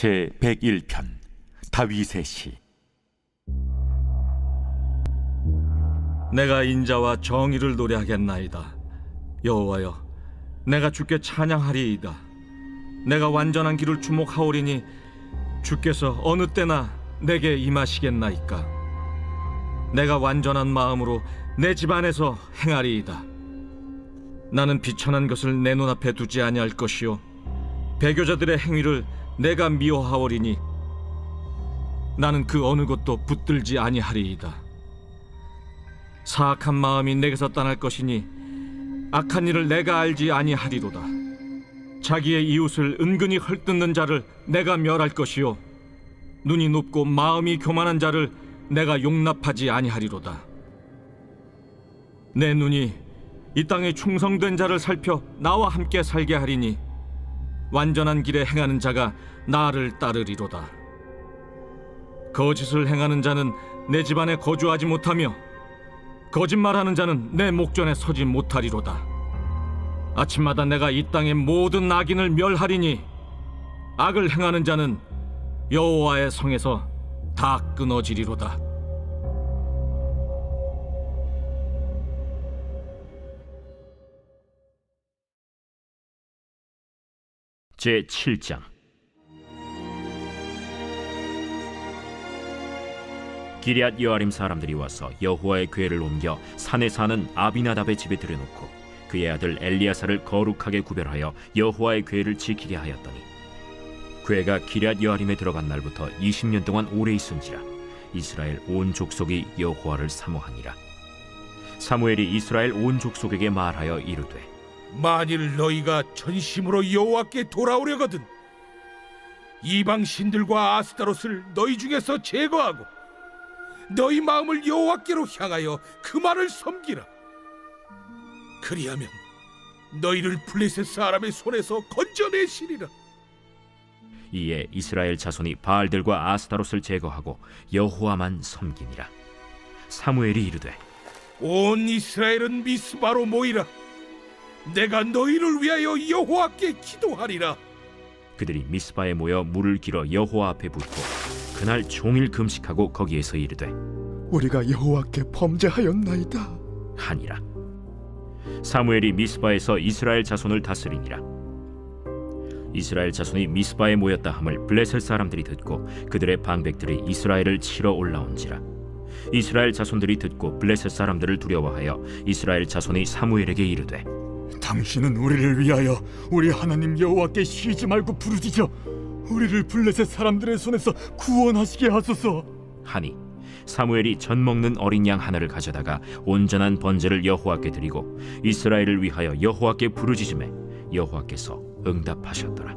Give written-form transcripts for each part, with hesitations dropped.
제 101편 다윗의 시. 내가 인자와 정의를 노래하겠나이다. 여호와여, 내가 주께 찬양하리이다. 내가 완전한 길을 주목하오리니 주께서 어느 때나 내게 임하시겠나이까. 내가 완전한 마음으로 내 집안에서 행하리이다. 나는 비천한 것을 내 눈앞에 두지 아니할 것이요 배교자들의 행위를 내가 미워하오리니 나는 그 어느 것도 붙들지 아니하리이다. 사악한 마음이 내게서 떠날 것이니 악한 일을 내가 알지 아니하리로다. 자기의 이웃을 은근히 헐뜯는 자를 내가 멸할 것이요 눈이 높고 마음이 교만한 자를 내가 용납하지 아니하리로다. 내 눈이 이 땅에 충성된 자를 살펴 나와 함께 살게 하리니 완전한 길에 행하는 자가 나를 따르리로다. 거짓을 행하는 자는 내 집안에 거주하지 못하며 거짓말하는 자는 내 목전에 서지 못하리로다. 아침마다 내가 이 땅의 모든 악인을 멸하리니 악을 행하는 자는 여호와의 성에서 다 끊어지리로다. 제 7장. 기럇 여아림 사람들이 와서 여호와의 궤를 옮겨 산에 사는 아비나답의 집에 들여놓고 그의 아들 엘리야사를 거룩하게 구별하여 여호와의 궤를 지키게 하였더니 궤가 기럇 여아림에 들어간 날부터 20년 동안 오래 있은지라 이스라엘 온 족속이 여호와를 사모하니라. 사무엘이 이스라엘 온 족속에게 말하여 이르되 만일 너희가 전심으로 여호와께 돌아오려거든 이방 신들과 아스타롯을 너희 중에서 제거하고 너희 마음을 여호와께로 향하여 그만을 섬기라. 그리하면 너희를 블레셋 사람의 손에서 건져내시리라. 이에 이스라엘 자손이 바알들과 아스타롯을 제거하고 여호와만 섬기니라. 사무엘이 이르되 온 이스라엘은 미스바로 모이라. 내가 너희를 위하여 여호와께 기도하리라. 그들이 미스바에 모여 물을 길어 여호와 앞에 붓고 그날 종일 금식하고 거기에서 이르되 우리가 여호와께 범죄하였나이다 하니라. 사무엘이 미스바에서 이스라엘 자손을 다스리니라. 이스라엘 자손이 미스바에 모였다 함을 블레셋 사람들이 듣고 그들의 방백들이 이스라엘을 치러 올라온지라. 이스라엘 자손들이 듣고 블레셋 사람들을 두려워하여 이스라엘 자손이 사무엘에게 이르되 당신은 우리를 위하여 우리 하나님 여호와께 쉬지 말고 부르짖어 우리를 블레셋 사람들의 손에서 구원하시게 하소서 하니 사무엘이 젖 먹는 어린 양 하나를 가져다가 온전한 번제를 여호와께 드리고 이스라엘을 위하여 여호와께 부르짖음에 여호와께서 응답하셨더라.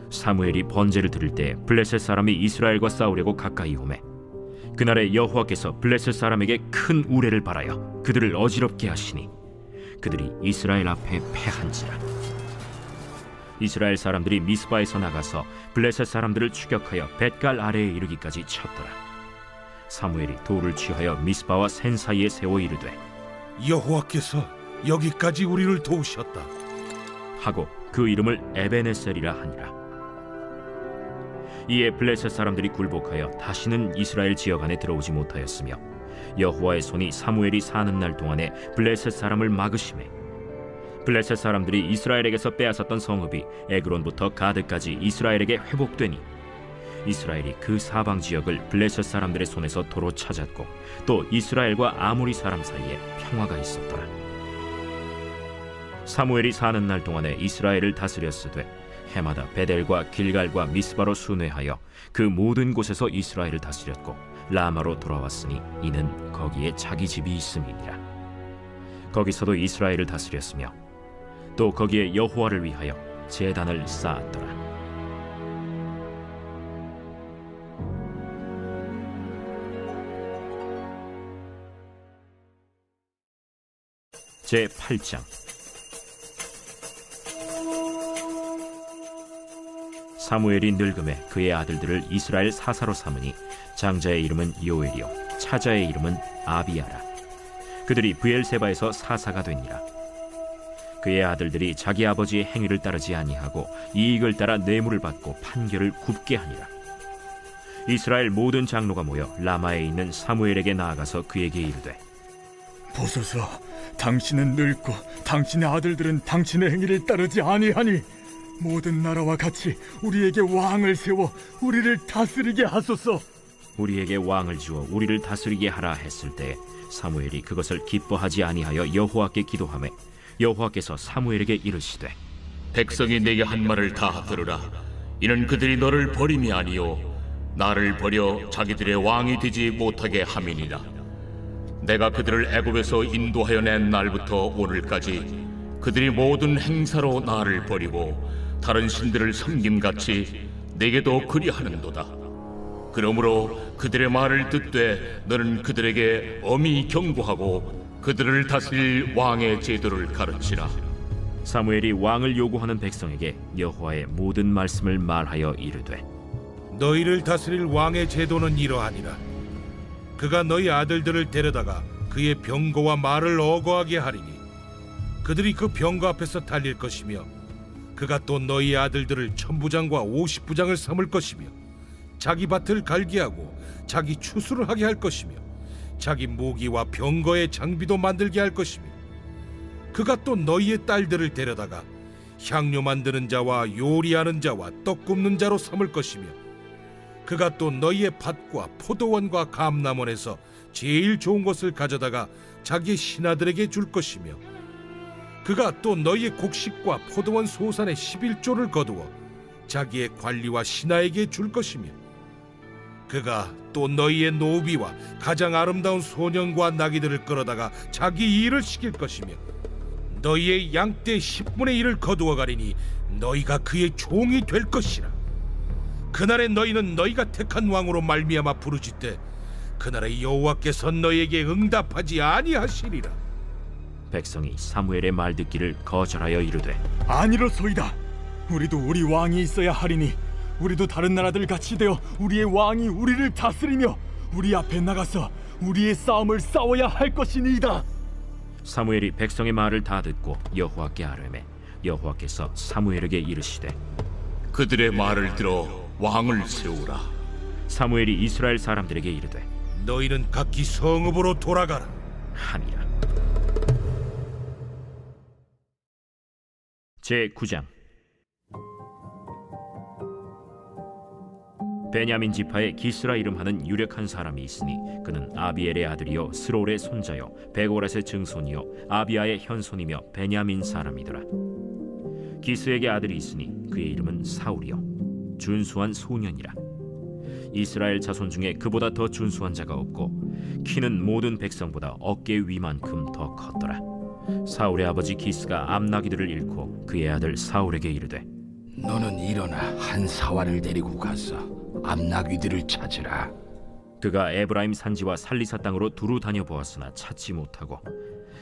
사무엘이 번제를 드릴 때 블레셋 사람이 이스라엘과 싸우려고 가까이 오매 그날에 여호와께서 블레셋 사람에게 큰 우레를 발하여 그들을 어지럽게 하시니 그들이 이스라엘 앞에 패한지라. 이스라엘 사람들이 미스바에서 나가서 블레셋 사람들을 추격하여 벳갈 아래에 이르기까지 쳤더라. 사무엘이 돌을 취하여 미스바와 센 사이에 세워 이르되 여호와께서 여기까지 우리를 도우셨다 하고 그 이름을 에베네셀이라 하니라. 이에 블레셋 사람들이 굴복하여 다시는 이스라엘 지역 안에 들어오지 못하였으며 여호와의 손이 사무엘이 사는 날 동안에 블레셋 사람을 막으심에 블레셋 사람들이 이스라엘에게서 빼앗았던 성읍이 에그론부터 가드까지 이스라엘에게 회복되니 이스라엘이 그 사방 지역을 블레셋 사람들의 손에서 도로 찾았고 또 이스라엘과 아모리 사람 사이에 평화가 있었더라. 사무엘이 사는 날 동안에 이스라엘을 다스렸으되 해마다 베델과 길갈과 미스바로 순회하여 그 모든 곳에서 이스라엘을 다스렸고 라마로 돌아왔으니 이는 거기에 자기 집이 있음이니라. 거기서도 이스라엘을 다스렸으며 또 거기에 여호와를 위하여 제단을 쌓았더라. 제 8장. 사무엘이 늙음에 그의 아들들을 이스라엘 사사로 삼으니 장자의 이름은 요엘이요 차자의 이름은 아비야라. 그들이 브엘세바에서 사사가 되니라. 그의 아들들이 자기 아버지의 행위를 따르지 아니하고 이익을 따라 뇌물을 받고 판결을 굽게 하니라. 이스라엘 모든 장로가 모여 라마에 있는 사무엘에게 나아가서 그에게 이르되 보소서, 당신은 늙고 당신의 아들들은 당신의 행위를 따르지 아니하니 모든 나라와 같이 우리에게 왕을 세워 우리를 다스리게 하소서. 우리에게 왕을 주어 우리를 다스리게 하라 했을 때 사무엘이 그것을 기뻐하지 아니하여 여호와께 기도하매 여호와께서 사무엘에게 이르시되 백성이 내게 한 말을 다 들으라. 이는 그들이 너를 버림이 아니요 나를 버려 자기들의 왕이 되지 못하게 함이니라. 내가 그들을 애굽에서 인도하여 낸 날부터 오늘까지 그들이 모든 행사로 나를 버리고 다른 신들을 섬김같이 내게도 그리하는도다. 그러므로 그들의 말을 듣되 너는 그들에게 엄히 경고하고 그들을 다스릴 왕의 제도를 가르치라. 사무엘이 왕을 요구하는 백성에게 여호와의 모든 말씀을 말하여 이르되 너희를 다스릴 왕의 제도는 이러하니라. 그가 너희 아들들을 데려다가 그의 병거와 말을 어거하게 하리니 그들이 그 병거 앞에서 달릴 것이며 그가 또 너희 아들들을 1000부장과 50부장을 삼을 것이며 자기 밭을 갈게 하고 자기 추수를 하게 할 것이며 자기 모기와 병거의 장비도 만들게 할 것이며 그가 또 너희의 딸들을 데려다가 향료 만드는 자와 요리하는 자와 떡 굽는 자로 삼을 것이며 그가 또 너희의 밭과 포도원과 감람원에서 제일 좋은 것을 가져다가 자기 신하들에게 줄 것이며 그가 또 너희의 곡식과 포도원 소산의 11조를 거두어 자기의 관리와 신하에게 줄 것이며 그가 또 너희의 노비와 가장 아름다운 소년과 나귀들을 끌어다가 자기 일을 시킬 것이며 너희의 양떼 10분의 1을 거두어 가리니 너희가 그의 종이 될 것이라. 그날에 너희는 너희가 택한 왕으로 말미암아 부르짖되 그날에 여호와께서 너희에게 응답하지 아니하시리라. 백성이 사무엘의 말 듣기를 거절하여 이르되 아니로소이다. 우리도 우리 왕이 있어야 하리니 우리도 다른 나라들 같이 되어 우리의 왕이 우리를 다스리며 우리 앞에 나가서 우리의 싸움을 싸워야 할 것이니이다. 사무엘이 백성의 말을 다 듣고 여호와께 아뢰매 여호와께서 사무엘에게 이르시되 그들의 말을 들어 왕을 세우라. 사무엘이 이스라엘 사람들에게 이르되 너희는 각기 성읍으로 돌아가라. 하니라. 제9장 베냐민 지파에 기스라 이름하는 유력한 사람이 있으니 그는 아비엘의 아들이요 스롤의 손자요 베고랏의 증손이요 아비아의 현손이며 베냐민 사람이더라. 기스에게 아들이 있으니 그의 이름은 사울이요 준수한 소년이라. 이스라엘 자손 중에 그보다 더 준수한 자가 없고 키는 모든 백성보다 어깨 위만큼 더 컸더라. 사울의 아버지 기스가 암나기들을 잃고 그의 아들 사울에게 이르되 너는 일어나 한 사활을 데리고 가서 암나귀들을 찾으라. 그가 에브라임 산지와 살리사 땅으로 두루 다녀보았으나 찾지 못하고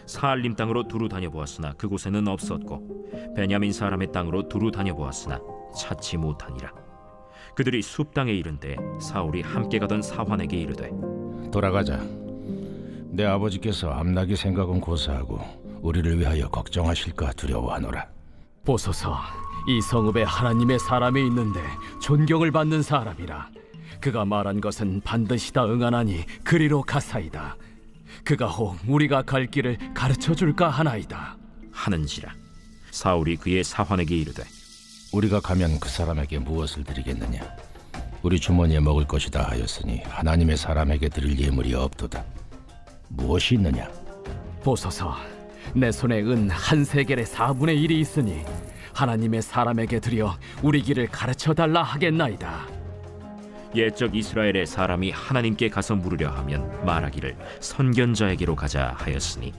사알림 땅으로 두루 다녀보았으나 그곳에는 없었고 베냐민 사람의 땅으로 두루 다녀보았으나 찾지 못하니라. 그들이 숲 땅에 이른 때 사울이 함께 가던 사환에게 이르되 돌아가자. 내 아버지께서 암나귀 생각은 고사하고 우리를 위하여 걱정하실까 두려워하노라. 보소서, 이 성읍에 하나님의 사람이 있는데 존경을 받는 사람이라. 그가 말한 것은 반드시 다 응하나니 그리로 가사이다. 그가 혹 우리가 갈 길을 가르쳐 줄까 하나이다 하는지라. 사울이 그의 사환에게 이르되 우리가 가면 그 사람에게 무엇을 드리겠느냐? 우리 주머니에 먹을 것이다 하였으니 하나님의 사람에게 드릴 예물이 없도다. 무엇이 있느냐? 보소서, 내 손에 은 한 세겔의 4분의 1이 있으니 하나님의 사람에게 드려 우리 길을 가르쳐 달라 하겠나이다. 옛적 이스라엘의 사람이 하나님께 가서 물으려 하면 말하기를 선견자에게로 가자 하였으니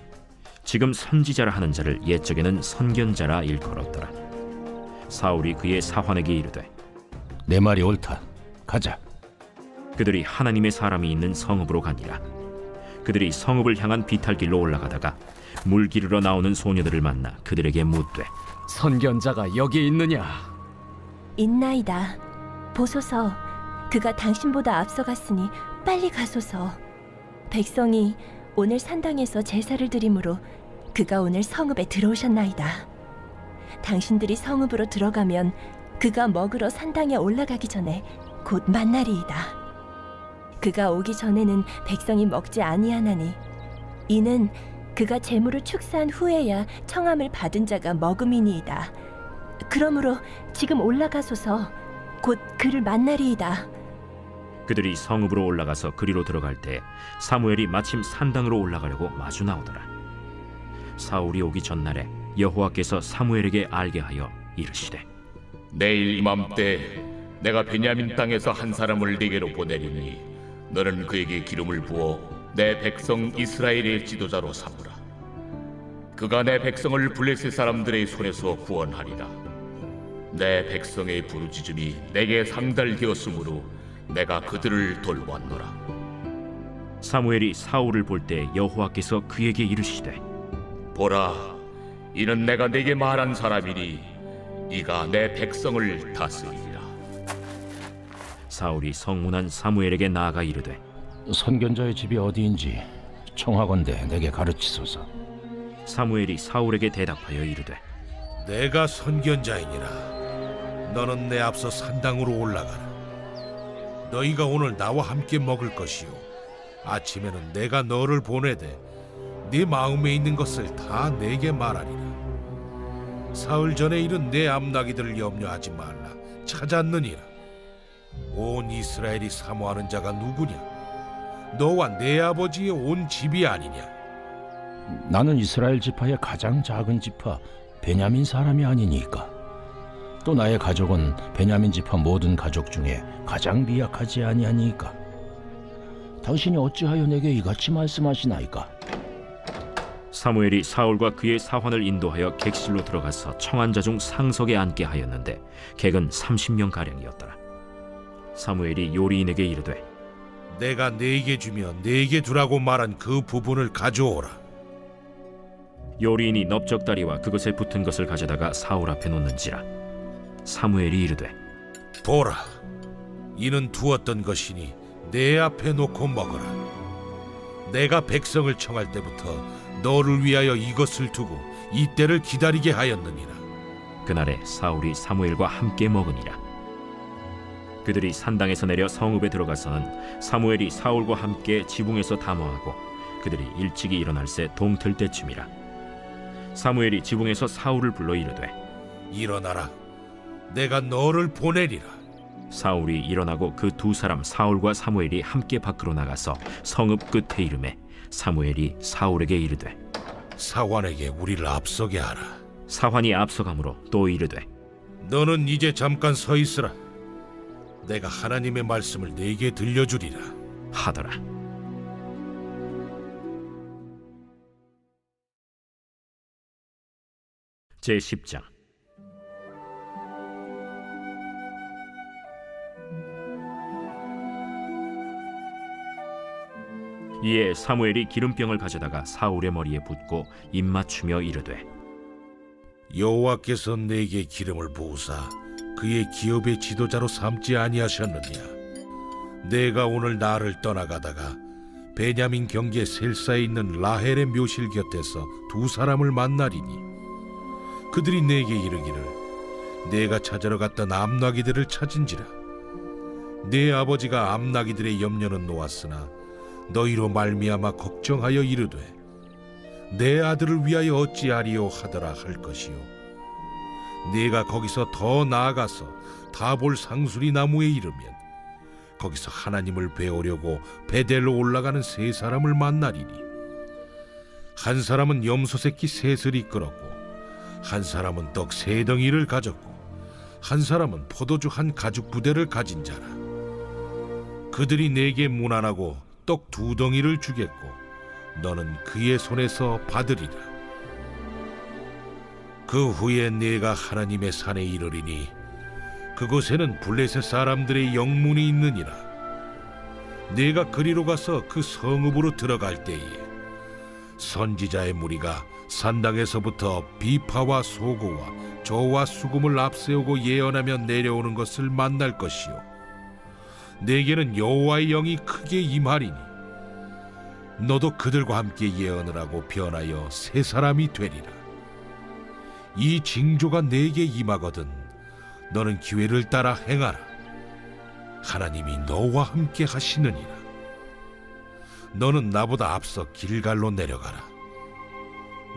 지금 선지자라 하는 자를 옛적에는 선견자라 일컬었더라. 사울이 그의 사환에게 이르되 내 말이 옳다. 가자. 그들이 하나님의 사람이 있는 성읍으로 가니라. 그들이 성읍을 향한 비탈길로 올라가다가 물 기르러 나오는 소녀들을 만나 그들에게 묻되 선견자가 여기 있느냐? 있나이다. 보소서, 그가 당신보다 앞서갔으니 빨리 가소서. 백성이 오늘 산당에서 제사를 드리므로 그가 오늘 성읍에 들어오셨나이다. 당신들이 성읍으로 들어가면 그가 먹으러 산당에 올라가기 전에 곧 만나리이다. 그가 오기 전에는 백성이 먹지 아니하나니 이는 그가 재물을 축사한 후에야 청함을 받은 자가 먹음이니이다. 그러므로 지금 올라가소서 곧 그를 만나리이다. 그들이 성읍으로 올라가서 그리로 들어갈 때 사무엘이 마침 산당으로 올라가려고 마주 나오더라. 사울이 오기 전날에 여호와께서 사무엘에게 알게 하여 이르시되 내일 이맘때 내가 베냐민 땅에서 한 사람을 네게로 보내리니 너는 그에게 기름을 부어 내 백성 이스라엘의 지도자로 삼으라. 그가 내 백성을 블레셋 사람들의 손에서 구원하리라. 내 백성의 부르짖음이 내게 상달되었으므로 내가 그들을 돌보았노라. 사무엘이 사울을 볼 때 여호와께서 그에게 이르시되 보라, 이는 내가 네게 말한 사람이니 이가 내 백성을 다스리리라. 사울이 성문한 사무엘에게 나아가 이르되 선견자의 집이 어디인지 청하건대 내게 가르치소서. 사무엘이 사울에게 대답하여 이르되 내가 선견자이니라. 너는 내 앞서 산당으로 올라가라. 너희가 오늘 나와 함께 먹을 것이요 아침에는 내가 너를 보내되 네 마음에 있는 것을 다 내게 말하리라. 사흘 전에 이른 내 암나기들을 염려하지 말라. 찾았느니라. 온 이스라엘이 사모하는 자가 누구냐? 너와 내 아버지의 온 집이 아니냐? 나는 이스라엘 지파의 가장 작은 지파 베냐민 사람이 아니니까. 또 나의 가족은 베냐민 지파 모든 가족 중에 가장 미약하지 아니하니까. 당신이 어찌하여 내게 이같이 말씀하시나이까? 사무엘이 사울과 그의 사환을 인도하여 객실로 들어가서 청한 자 중 상석에 앉게 하였는데 객은 30명 가량이었더라. 사무엘이 요리인에게 이르되 내가 네게 주며 네게 두라고 말한 그 부분을 가져오라. 요리인이 넓적다리와 그것에 붙은 것을 가져다가 사울 앞에 놓는지라. 사무엘이 이르되 보라, 이는 두었던 것이니 내 앞에 놓고 먹어라. 내가 백성을 청할 때부터 너를 위하여 이것을 두고 이때를 기다리게 하였느니라. 그날에 사울이 사무엘과 함께 먹으니라. 그들이 산당에서 내려 성읍에 들어가서는 사무엘이 사울과 함께 지붕에서 담화하고 그들이 일찍이 일어날새 동틀 때쯤이라. 사무엘이 지붕에서 사울을 불러 이르되 일어나라. 내가 너를 보내리라. 사울이 일어나고 그 두 사람 사울과 사무엘이 함께 밖으로 나가서 성읍 끝에 이르매 사무엘이 사울에게 이르되 사환에게 우리를 앞서게 하라. 사환이 앞서가므로 또 이르되 너는 이제 잠깐 서 있으라. 내가 하나님의 말씀을 네게 들려주리라 하더라. 제10장. 이에 사무엘이 기름병을 가져다가 사울의 머리에 붓고 입맞추며 이르되 여호와께서 내게 기름을 부으사 그의 기업의 지도자로 삼지 아니하셨느냐? 내가 오늘 나를 떠나가다가 베냐민 경계 셀사에 있는 라헬의 묘실 곁에서 두 사람을 만나리니 그들이 내게 이르기를 내가 찾으러 갔던 암나기들을 찾은지라. 내 아버지가 암나기들의 염려는 놓았으나 너희로 말미암아 걱정하여 이르되 내 아들을 위하여 어찌하리요 하더라 할 것이요. 네가 거기서 더 나아가서 다볼 상수리 나무에 이르면 거기서 하나님을 배우려고 베델로 올라가는 세 사람을 만나리니 한 사람은 염소 새끼 셋을 이끌었고 한 사람은 떡 세 덩이를 가졌고 한 사람은 포도주 한 가죽 부대를 가진 자라. 그들이 내게 문안하고 떡 두 덩이를 주겠고 너는 그의 손에서 받으리라. 그 후에 내가 하나님의 산에 이르리니 그곳에는 블레셋 사람들의 영문이 있느니라. 내가 그리로 가서 그 성읍으로 들어갈 때에 선지자의 무리가 산당에서부터 비파와 소고와 저와 수금을 앞세우고 예언하며 내려오는 것을 만날 것이요. 내게는 여호와의 영이 크게 임하리니 너도 그들과 함께 예언을 하고 변하여 새 사람이 되리라. 이 징조가 내게 임하거든 너는 기회를 따라 행하라. 하나님이 너와 함께 하시느니라. 너는 나보다 앞서 길갈로 내려가라.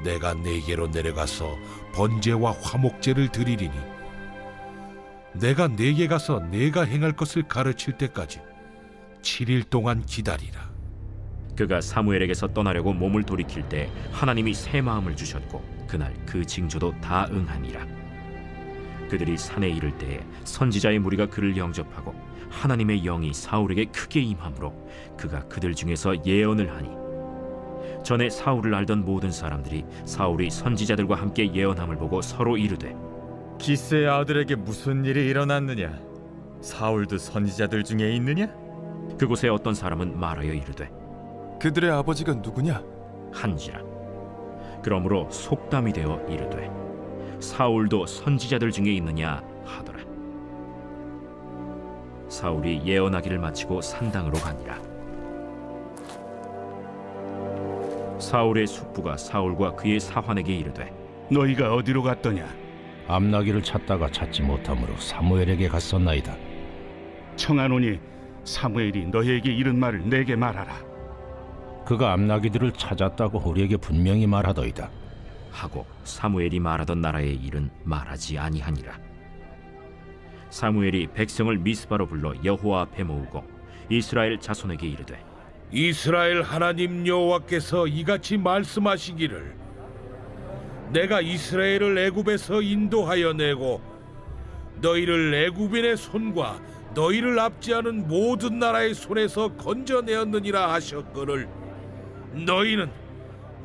내가 네게로 내려가서 번제와 화목제를 드리리니 내가 네게 가서 내가 행할 것을 가르칠 때까지 7일 동안 기다리라. 그가 사무엘에게서 떠나려고 몸을 돌이킬 때 하나님이 새 마음을 주셨고 그날 그 징조도 다 응하니라. 그들이 산에 이를 때에 선지자의 무리가 그를 영접하고 하나님의 영이 사울에게 크게 임함으로 그가 그들 중에서 예언을 하니 전에 사울을 알던 모든 사람들이 사울이 선지자들과 함께 예언함을 보고 서로 이르되 기스의 아들에게 무슨 일이 일어났느냐? 사울도 선지자들 중에 있느냐? 그곳에 어떤 사람은 말하여 이르되 그들의 아버지가 누구냐? 한지라. 그러므로 속담이 되어 이르되 사울도 선지자들 중에 있느냐 하더라. 사울이 예언하기를 마치고 산당으로 가니라. 사울의 숙부가 사울과 그의 사환에게 이르되 너희가 어디로 갔더냐? 암나기를 찾다가 찾지 못하므로 사무엘에게 갔었나이다. 청하노니 사무엘이 너희에게 이른 말을 내게 말하라. 그가 암나기들을 찾았다고 우리에게 분명히 말하더이다. 하고 사무엘이 말하던 나라의 일은 말하지 아니하니라. 사무엘이 백성을 미스바로 불러 여호와 앞에 모으고 이스라엘 자손에게 이르되 이스라엘 하나님 여호와께서 이같이 말씀하시기를 내가 이스라엘을 애굽에서 인도하여 내고 너희를 애굽인의 손과 너희를 압제하는 모든 나라의 손에서 건져내었느니라 하셨거늘 너희는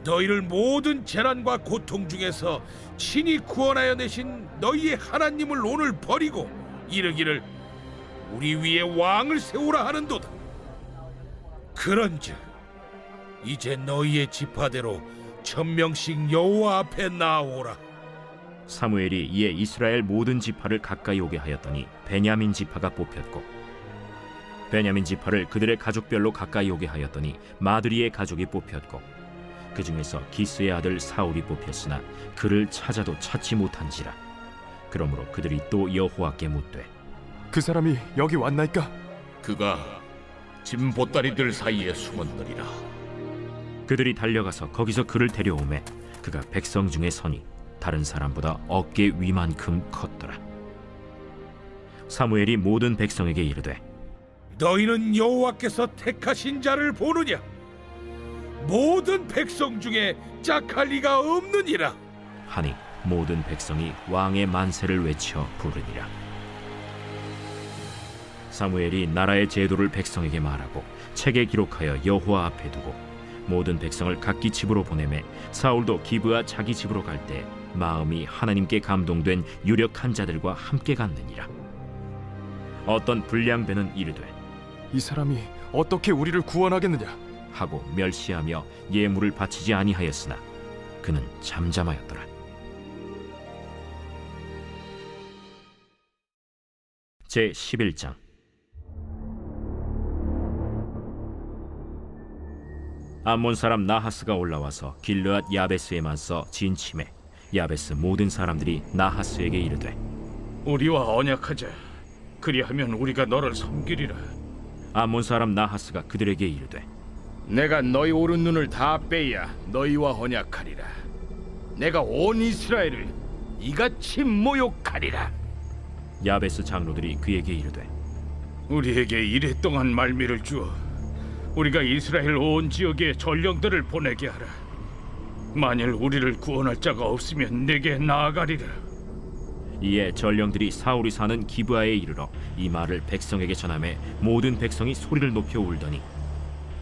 너희를 모든 재난과 고통 중에서 친히 구원하여 내신 너희의 하나님을 오늘 버리고 이르기를 우리 위에 왕을 세우라 하는도다. 그런즉 이제 너희의 지파대로 1000명씩 여호와 앞에 나오라. 사무엘이 이에 이스라엘 모든 지파를 가까이 오게 하였더니 베냐민 지파가 뽑혔고 베냐민 지파를 그들의 가족별로 가까이 오게 하였더니 마드리의 가족이 뽑혔고 그 중에서 기스의 아들 사울이 뽑혔으나 그를 찾아도 찾지 못한지라. 그러므로 그들이 또 여호와께 묻되 그 사람이 여기 왔나이까? 그가 짐 보따리들 사이에 숨었느니라. 그들이 달려가서 거기서 그를 데려오매 그가 백성 중에 서니 다른 사람보다 어깨 위만큼 컸더라. 사무엘이 모든 백성에게 이르되 너희는 여호와께서 택하신 자를 보느냐? 모든 백성 중에 짝할 리가 없느니라. 하니 모든 백성이 왕의 만세를 외쳐 부르니라. 사무엘이 나라의 제도를 백성에게 말하고 책에 기록하여 여호와 앞에 두고 모든 백성을 각기 집으로 보내매 사울도 기브아 자기 집으로 갈 때 마음이 하나님께 감동된 유력한 자들과 함께 갔느니라. 어떤 불량배는 이르되 이 사람이 어떻게 우리를 구원하겠느냐? 하고 멸시하며 예물을 바치지 아니하였으나 그는 잠잠하였더라. 제 11장. 암몬 사람 나하스가 올라와서 길르앗 야베스에 맞서 진침해 야베스 모든 사람들이 나하스에게 이르되 우리와 언약하자. 그리하면 우리가 너를 섬기리라. 암몬 사람 나하스가 그들에게 이르되 내가 너희 오른 눈을 다 빼야 너희와 언약하리라. 내가 온 이스라엘을 이같이 모욕하리라. 야베스 장로들이 그에게 이르되 우리에게 이랫동안 말미를 주어 우리가 이스라엘 온 지역에 전령들을 보내게 하라. 만일 우리를 구원할 자가 없으면 내게 나아가리라. 이에 전령들이 사울이 사는 기브아에 이르러 이 말을 백성에게 전하매 모든 백성이 소리를 높여 울더니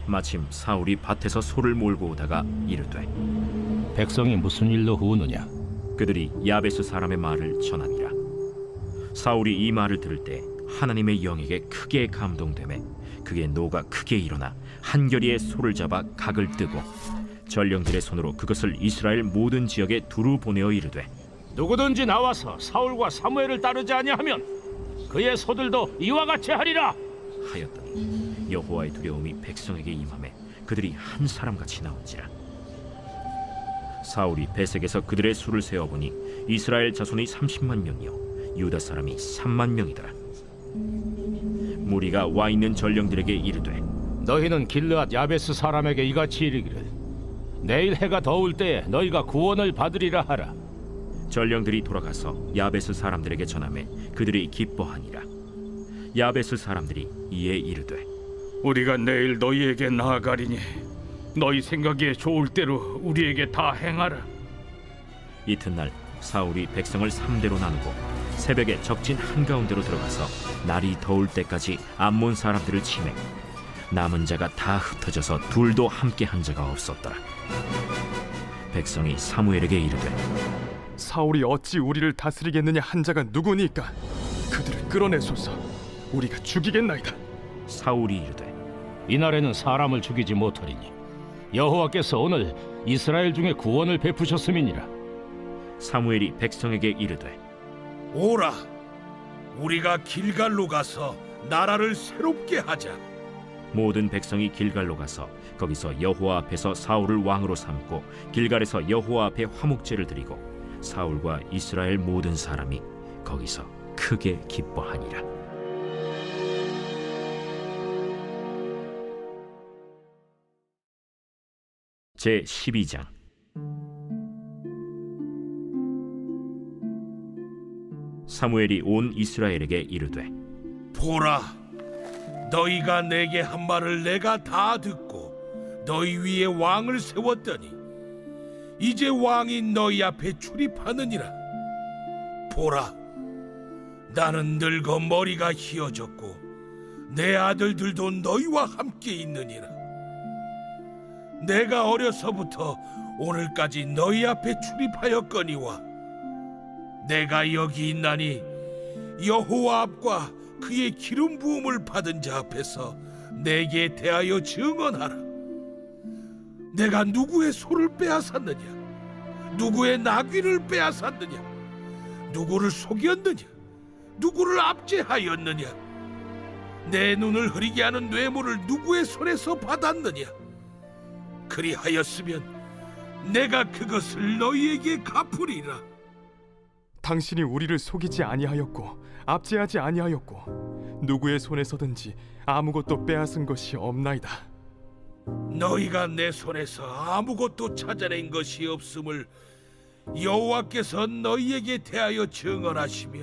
마침 사울이 밭에서 소를 몰고 오다가 이르되 백성이 무슨 일로 우느냐? 그들이 야베스 사람의 말을 전하니라. 사울이 이 말을 들을 때 하나님의 영에게 크게 감동되매 그의 노가 크게 일어나 한결이의 소를 잡아 각을 뜨고 전령들의 손으로 그것을 이스라엘 모든 지역에 두루 보내어 이르되 누구든지 나와서 사울과 사무엘을 따르지 아니하면 그의 소들도 이와 같이 하리라. 하였더니 여호와의 두려움이 백성에게 임하매 그들이 한 사람같이 나온지라. 사울이 베색에서 그들의 수를 세어보니 이스라엘 자손이 30만 명이요 유다 사람이 3만 명이더라. 무리가 와 있는 전령들에게 이르되 너희는 길르앗 야베스 사람에게 이같이 이르기를 내일 해가 더울 때에 너희가 구원을 받으리라 하라. 전령들이 돌아가서 야베스 사람들에게 전하매 그들이 기뻐하니라. 야베스 사람들이 이에 이르되 우리가 내일 너희에게 나아가리니 너희 생각에 좋을 대로 우리에게 다 행하라. 이튿날 사울이 백성을 3대로 나누고 새벽에 적진 한가운데로 들어가서 날이 더울 때까지 암몬 사람들을 치매 남은 자가 다 흩어져서 둘도 함께 한 자가 없었더라. 백성이 사무엘에게 이르되 사울이 어찌 우리를 다스리겠느냐 한 자가 누구니까? 그들을 끌어내소서. 우리가 죽이겠나이다. 사울이 이르되 이날에는 사람을 죽이지 못하리니 여호와께서 오늘 이스라엘 중에 구원을 베푸셨음이니라. 사무엘이 백성에게 이르되 오라, 우리가 길갈로 가서 나라를 새롭게 하자. 모든 백성이 길갈로 가서 거기서 여호와 앞에서 사울을 왕으로 삼고 길갈에서 여호와 앞에 화목제를 드리고 사울과 이스라엘 모든 사람이 거기서 크게 기뻐하니라. 제 12장. 사무엘이 온 이스라엘에게 이르되 보라, 너희가 내게 한 말을 내가 다 듣고 너희 위에 왕을 세웠더니 이제 왕이 너희 앞에 출입하느니라. 보라, 나는 늙어 머리가 희어졌고 내 아들들도 너희와 함께 있느니라. 내가 어려서부터 오늘까지 너희 앞에 출입하였거니와 내가 여기 있나니 여호와 앞과 그의 기름 부음을 받은 자 앞에서 내게 대하여 증언하라. 내가 누구의 소를 빼앗았느냐? 누구의 나귀를 빼앗았느냐? 누구를 속였느냐? 누구를 압제하였느냐? 내 눈을 흐리게 하는 뇌물을 누구의 손에서 받았느냐? 그리하였으면 내가 그것을 너희에게 갚으리라. 당신이 우리를 속이지 아니하였고 압제하지 아니하였고 누구의 손에서든지 아무것도 빼앗은 것이 없나이다. 너희가 내 손에서 아무것도 찾아낸 것이 없음을 여호와께서 너희에게 대하여 증언하시며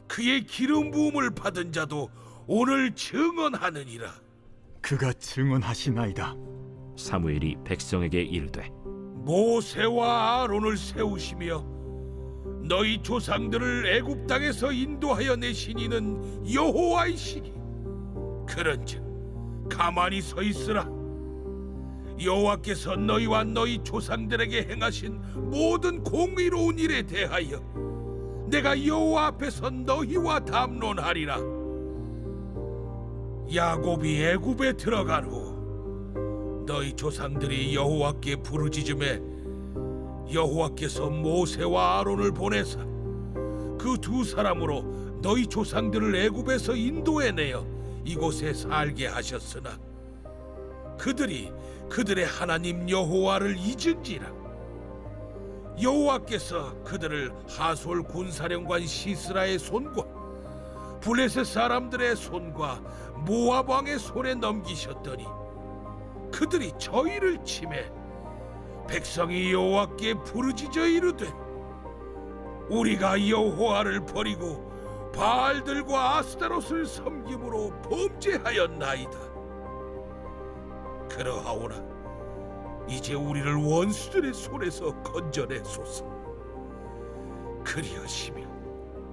그의 기름 부음을 받은 자도 오늘 증언하느니라. 그가 증언하시나이다. 사무엘이 백성에게 이르되 모세와 아론을 세우시며 너희 조상들을 애굽 땅에서 인도하여 내신 이는 여호와이시니 그런즉 가만히 서 있으라. 여호와께서 너희와 너희 조상들에게 행하신 모든 공의로운 일에 대하여 내가 여호와 앞에서 너희와 담론하리라. 야곱이 애굽에 들어간 후 너희 조상들이 여호와께 부르짖음에 여호와께서 모세와 아론을 보내사 그 두 사람으로 너희 조상들을 애굽에서 인도해내어 이곳에 살게 하셨으나 그들이 그들의 하나님 여호와를 잊은지라. 여호와께서 그들을 하솔 군사령관 시스라의 손과 블레셋 사람들의 손과 모압 왕의 손에 넘기셨더니 그들이 저희를 치매 백성이 여호와께 부르짖어 이르되 우리가 여호와를 버리고 바알들과 아스타롯을 섬김으로 범죄하였나이다. 그러하오나 이제 우리를 원수들의 손에서 건져내소서. 그리하시며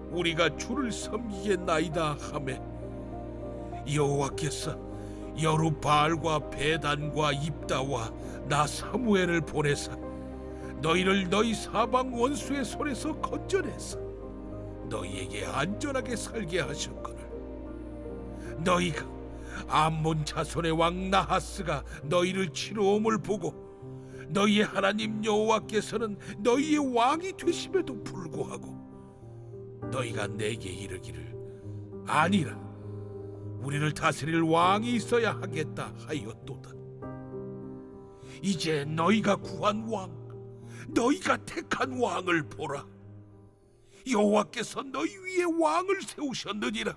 우리가 주를 섬기겠나이다 하매 여호와께서 여룻바알과 베단과 입다와 나 사무엘을 보내사 너희를 너희 사방 원수의 손에서 건져내사 너희에게 안전하게 살게 하셨거늘 너희가 암몬 자손의 왕 나하스가 너희를 치러 옴을 보고 너희의 하나님 여호와께서는 너희의 왕이 되심에도 불구하고 너희가 내게 이르기를 아니라 우리를 다스릴 왕이 있어야 하겠다 하였도다. 이제 너희가 구한 왕, 너희가 택한 왕을 보라. 여호와께서 너희 위에 왕을 세우셨느니라.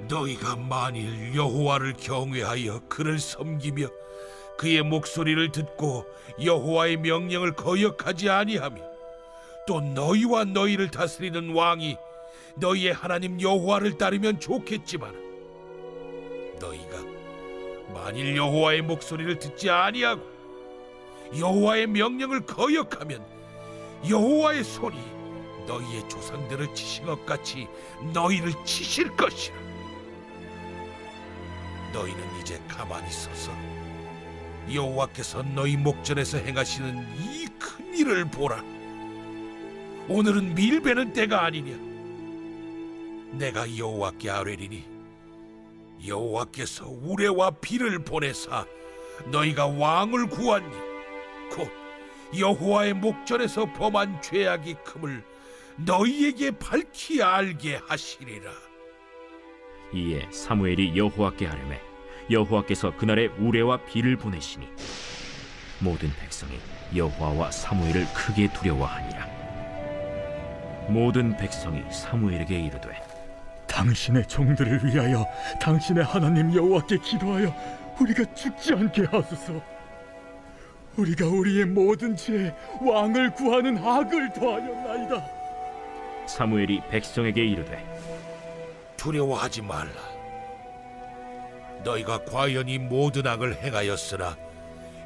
너희가 만일 여호와를 경외하여 그를 섬기며 그의 목소리를 듣고 여호와의 명령을 거역하지 아니하며 또 너희와 너희를 다스리는 왕이 너희의 하나님 여호와를 따르면 좋겠지만 너희가 만일 여호와의 목소리를 듣지 아니하고 여호와의 명령을 거역하면 여호와의 손이 너희의 조상들을 치신 것 같이 너희를 치실 것이라. 너희는 이제 가만히 서서 여호와께서 너희 목전에서 행하시는 이 큰 일을 보라. 오늘은 밀베는 때가 아니냐. 내가 여호와께 아뢰리니 여호와께서 우레와 비를 보내사 너희가 왕을 구하니 곧 여호와의 목전에서 범한 죄악이 큼을 너희에게 밝히 알게 하시리라. 이에 사무엘이 여호와께 아뢰매 여호와께서 그날에 우레와 비를 보내시니 모든 백성이 여호와와 사무엘을 크게 두려워하니라. 모든 백성이 사무엘에게 이르되 당신의 종들을 위하여 당신의 하나님 여호와께 기도하여 우리가 죽지 않게 하소서. 우리가 우리의 모든 죄에 왕을 구하는 악을 더하였나이다. 사무엘이 백성에게 이르되 두려워하지 말라. 너희가 과연 이 모든 악을 행하였으나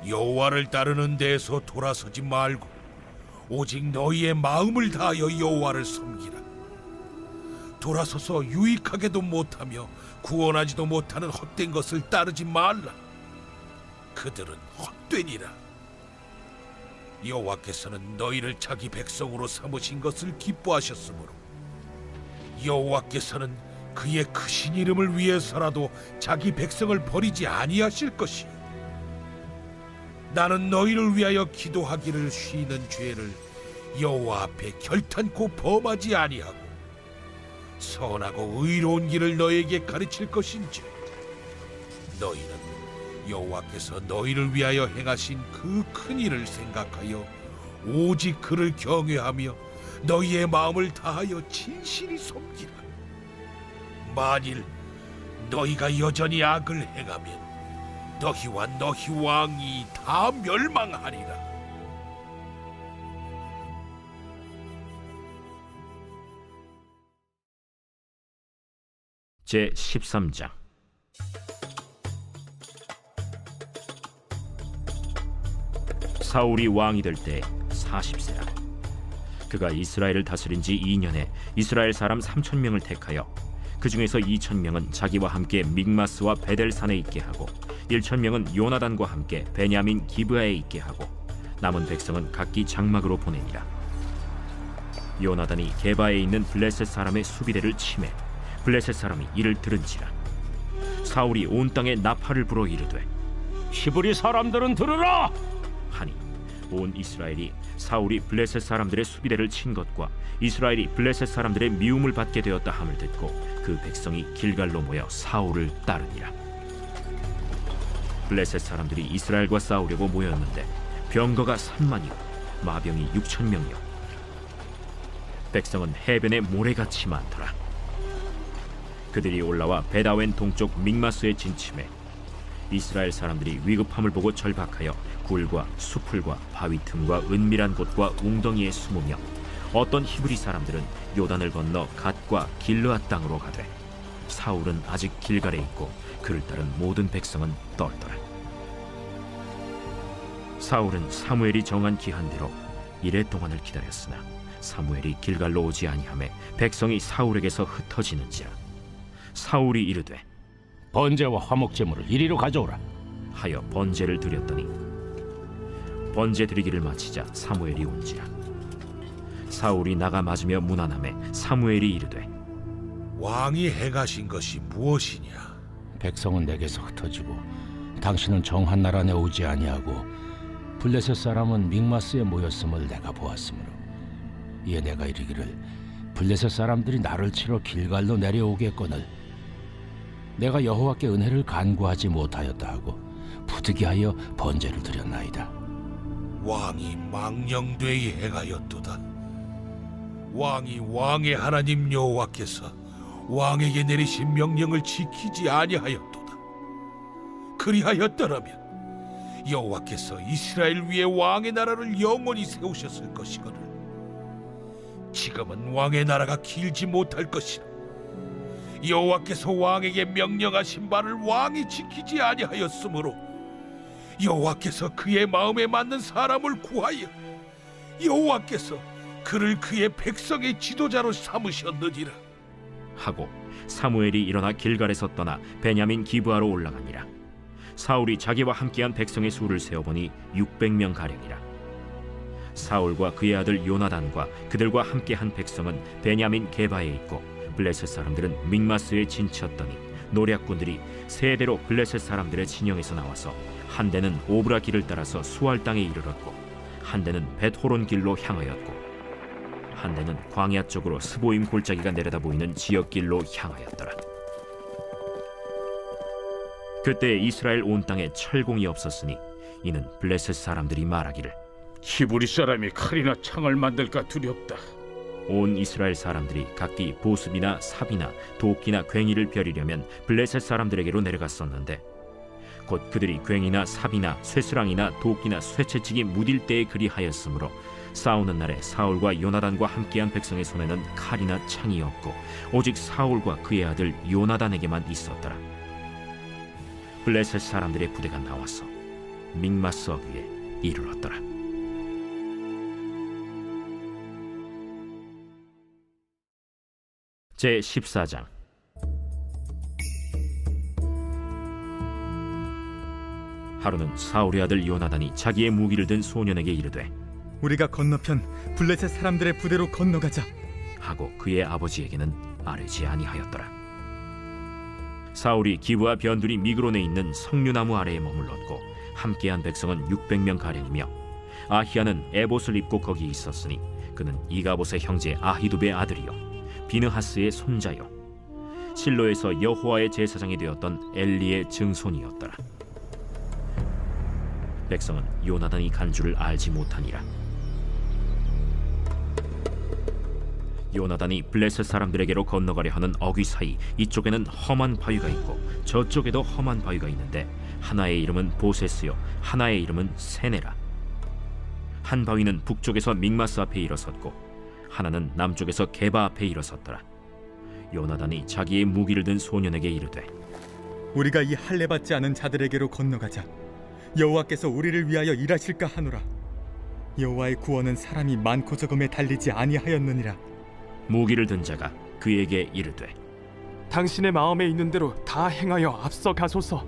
여호와를 따르는 데에서 돌아서지 말고 오직 너희의 마음을 다하여 여호와를 섬기라. 돌아서서 유익하게도 못하며 구원하지도 못하는 헛된 것을 따르지 말라. 그들은 헛되니라. 여호와께서는 너희를 자기 백성으로 삼으신 것을 기뻐하셨으므로 여호와께서는 그의 크신 이름을 위해서라도 자기 백성을 버리지 아니하실 것이요 나는 너희를 위하여 기도하기를 쉬는 죄를 여호와 앞에 결탄코 범하지 아니하고 선하고 의로운 길을 너희에게 가르칠 것인지 너희는 여호와께서 너희를 위하여 행하신 그 큰 일을 생각하여 오직 그를 경외하며 너희의 마음을 다하여 진실이 섬기라. 만일 너희가 여전히 악을 행하면 너희와 너희 왕이 다 멸망하리라. 제 13장. 사울이 왕이 될 때 40세라. 그가 이스라엘을 다스린 지 2년에 이스라엘 사람 3,000명을 택하여 그 중에서 2,000명은 자기와 함께 믹마스와 베델산에 있게 하고 1,000명은 요나단과 함께 베냐민 기브아에 있게 하고 남은 백성은 각기 장막으로 보내니라. 요나단이 게바에 있는 블레셋 사람의 수비대를 치매 블레셋 사람이 이를 들은지라. 사울이 온 땅에 나팔을 불어 이르되 히브리 사람들은 들으라. 하니 온 이스라엘이 사울이 블레셋 사람들의 수비대를 친 것과 이스라엘이 블레셋 사람들의 미움을 받게 되었다 함을 듣고 그 백성이 길갈로 모여 사울을 따르니라. 블레셋 사람들이 이스라엘과 싸우려고 모였는데 병거가 3만이요 마병이 6,000명이요 백성은 해변에 모래같이 많더라. 그들이 올라와 베다웬 동쪽 믹마스에 진침해 이스라엘 사람들이 위급함을 보고 절박하여 굴과 수풀과 바위 틈과 은밀한 곳과 웅덩이에 숨으며 어떤 히브리 사람들은 요단을 건너 갓과 길르앗 땅으로 가되 사울은 아직 길갈에 있고 그를 따른 모든 백성은 떨더라. 사울은 사무엘이 정한 기한대로 이레 동안을 기다렸으나 사무엘이 길갈로 오지 아니하매 백성이 사울에게서 흩어지는지라. 사울이 이르되 번제와 화목제물을 이리로 가져오라 하여 번제를 드렸더니 번제 드리기를 마치자 사무엘이 온지라. 사울이 나가 맞으며 문안하매 사무엘이 이르되 왕이 행하신 것이 무엇이냐? 백성은 내게서 흩어지고 당신은 정한 나라 안에 오지 아니하고 블레셋 사람은 믹마스에 모였음을 내가 보았으므로 이에 내가 이르기를 블레셋 사람들이 나를 치러 길갈로 내려오겠거늘 내가 여호와께 은혜를 간구하지 못하였다 하고 부득이하여 번제를 드렸나이다. 왕이 망령되이 행하였도다. 왕이 왕의 하나님 여호와께서 왕에게 내리신 명령을 지키지 아니하였도다. 그리하였더라면 여호와께서 이스라엘 위에 왕의 나라를 영원히 세우셨을 것이거늘 지금은 왕의 나라가 길지 못할 것이라. 여호와께서 왕에게 명령하신 바를 왕이 지키지 아니하였으므로 여호와께서 그의 마음에 맞는 사람을 구하여 여호와께서 그를 그의 백성의 지도자로 삼으셨느니라. 하고 사무엘이 일어나 길갈에서 떠나 베냐민 기브아로 올라가니라. 사울이 자기와 함께한 백성의 수를 세어보니 600명 가량이라. 사울과 그의 아들 요나단과 그들과 함께한 백성은 베냐민 게바에 있고 블레셋 사람들은 믹마스에 진치었더니 노략군들이 세 대로 블레셋 사람들의 진영에서 나와서 한 대는 오브라 길을 따라서 수알 땅에 이르렀고 한 대는 벳호론 길로 향하였고 한 대는 광야 쪽으로 스보임 골짜기가 내려다 보이는 지역길로 향하였더라. 그때 이스라엘 온 땅에 철공이 없었으니 이는 블레셋 사람들이 말하기를 히브리 사람이 칼이나 창을 만들까 두렵다. 온 이스라엘 사람들이 각기 보습이나 삽이나 도끼나 괭이를 벼리려면 블레셋 사람들에게로 내려갔었는데 곧 그들이 괭이나 삽이나 쇠스랑이나 도끼나 쇠채찍이 무딜 때에 그리하였으므로 싸우는 날에 사울과 요나단과 함께한 백성의 손에는 칼이나 창이 없고 오직 사울과 그의 아들 요나단에게만 있었더라. 블레셋 사람들의 부대가 나와서 믹마스 어귀에 이르렀더라. 제 14장. 하루는 사울의 아들 요나단이 자기의 무기를 든 소년에게 이르되 우리가 건너편 블레셋 사람들의 부대로 건너가자 하고 그의 아버지에게는 아뢰지 아니하였더라. 사울이 기브아 변두리 미그론에 있는 석류나무 아래에 머물렀고 함께한 백성은 600명 가량이며 아히야는 에봇을 입고 거기 있었으니 그는 이가봇의 형제 아히두베의 아들이요 비느하스의 손자요 실로에서 여호와의 제사장이 되었던 엘리의 증손이었더라. 백성은 요나단이 간 줄을 알지 못하니라. 요나단이 블레셋 사람들에게로 건너가려 하는 어귀 사이 이쪽에는 험한 바위가 있고 저쪽에도 험한 바위가 있는데 하나의 이름은 보세스요 하나의 이름은 세네라. 한 바위는 북쪽에서 믹마스 앞에 일어섰고 하나는 남쪽에서 게바 앞에 일어섰더라. 요나단이 자기의 무기를 든 소년에게 이르되 우리가 이 할례 받지 않은 자들에게로 건너가자. 여호와께서 우리를 위하여 일하실까 하노라. 여호와의 구원은 사람이 많고 적음에 달리지 아니하였느니라. 무기를 든 자가 그에게 이르되 당신의 마음에 있는 대로 다 행하여 앞서 가소서.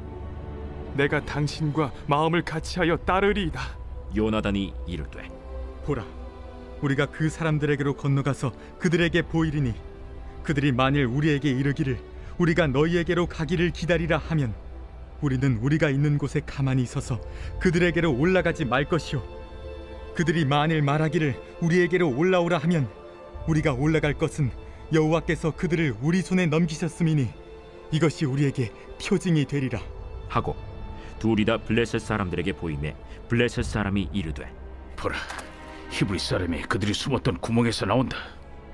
내가 당신과 마음을 같이하여 따르리이다. 요나단이 이르되 보라, 우리가 그 사람들에게로 건너가서 그들에게 보이리니 그들이 만일 우리에게 이르기를 우리가 너희에게로 가기를 기다리라 하면 우리는 우리가 있는 곳에 가만히 서서 그들에게로 올라가지 말 것이요 그들이 만일 말하기를 우리에게로 올라오라 하면 우리가 올라갈 것은 여호와께서 그들을 우리 손에 넘기셨음이니 이것이 우리에게 표징이 되리라 하고 둘이 다 블레셋 사람들에게 보이매 블레셋 사람이 이르되 보라, 히브리 사람이 그들이 숨었던 구멍에서 나온다.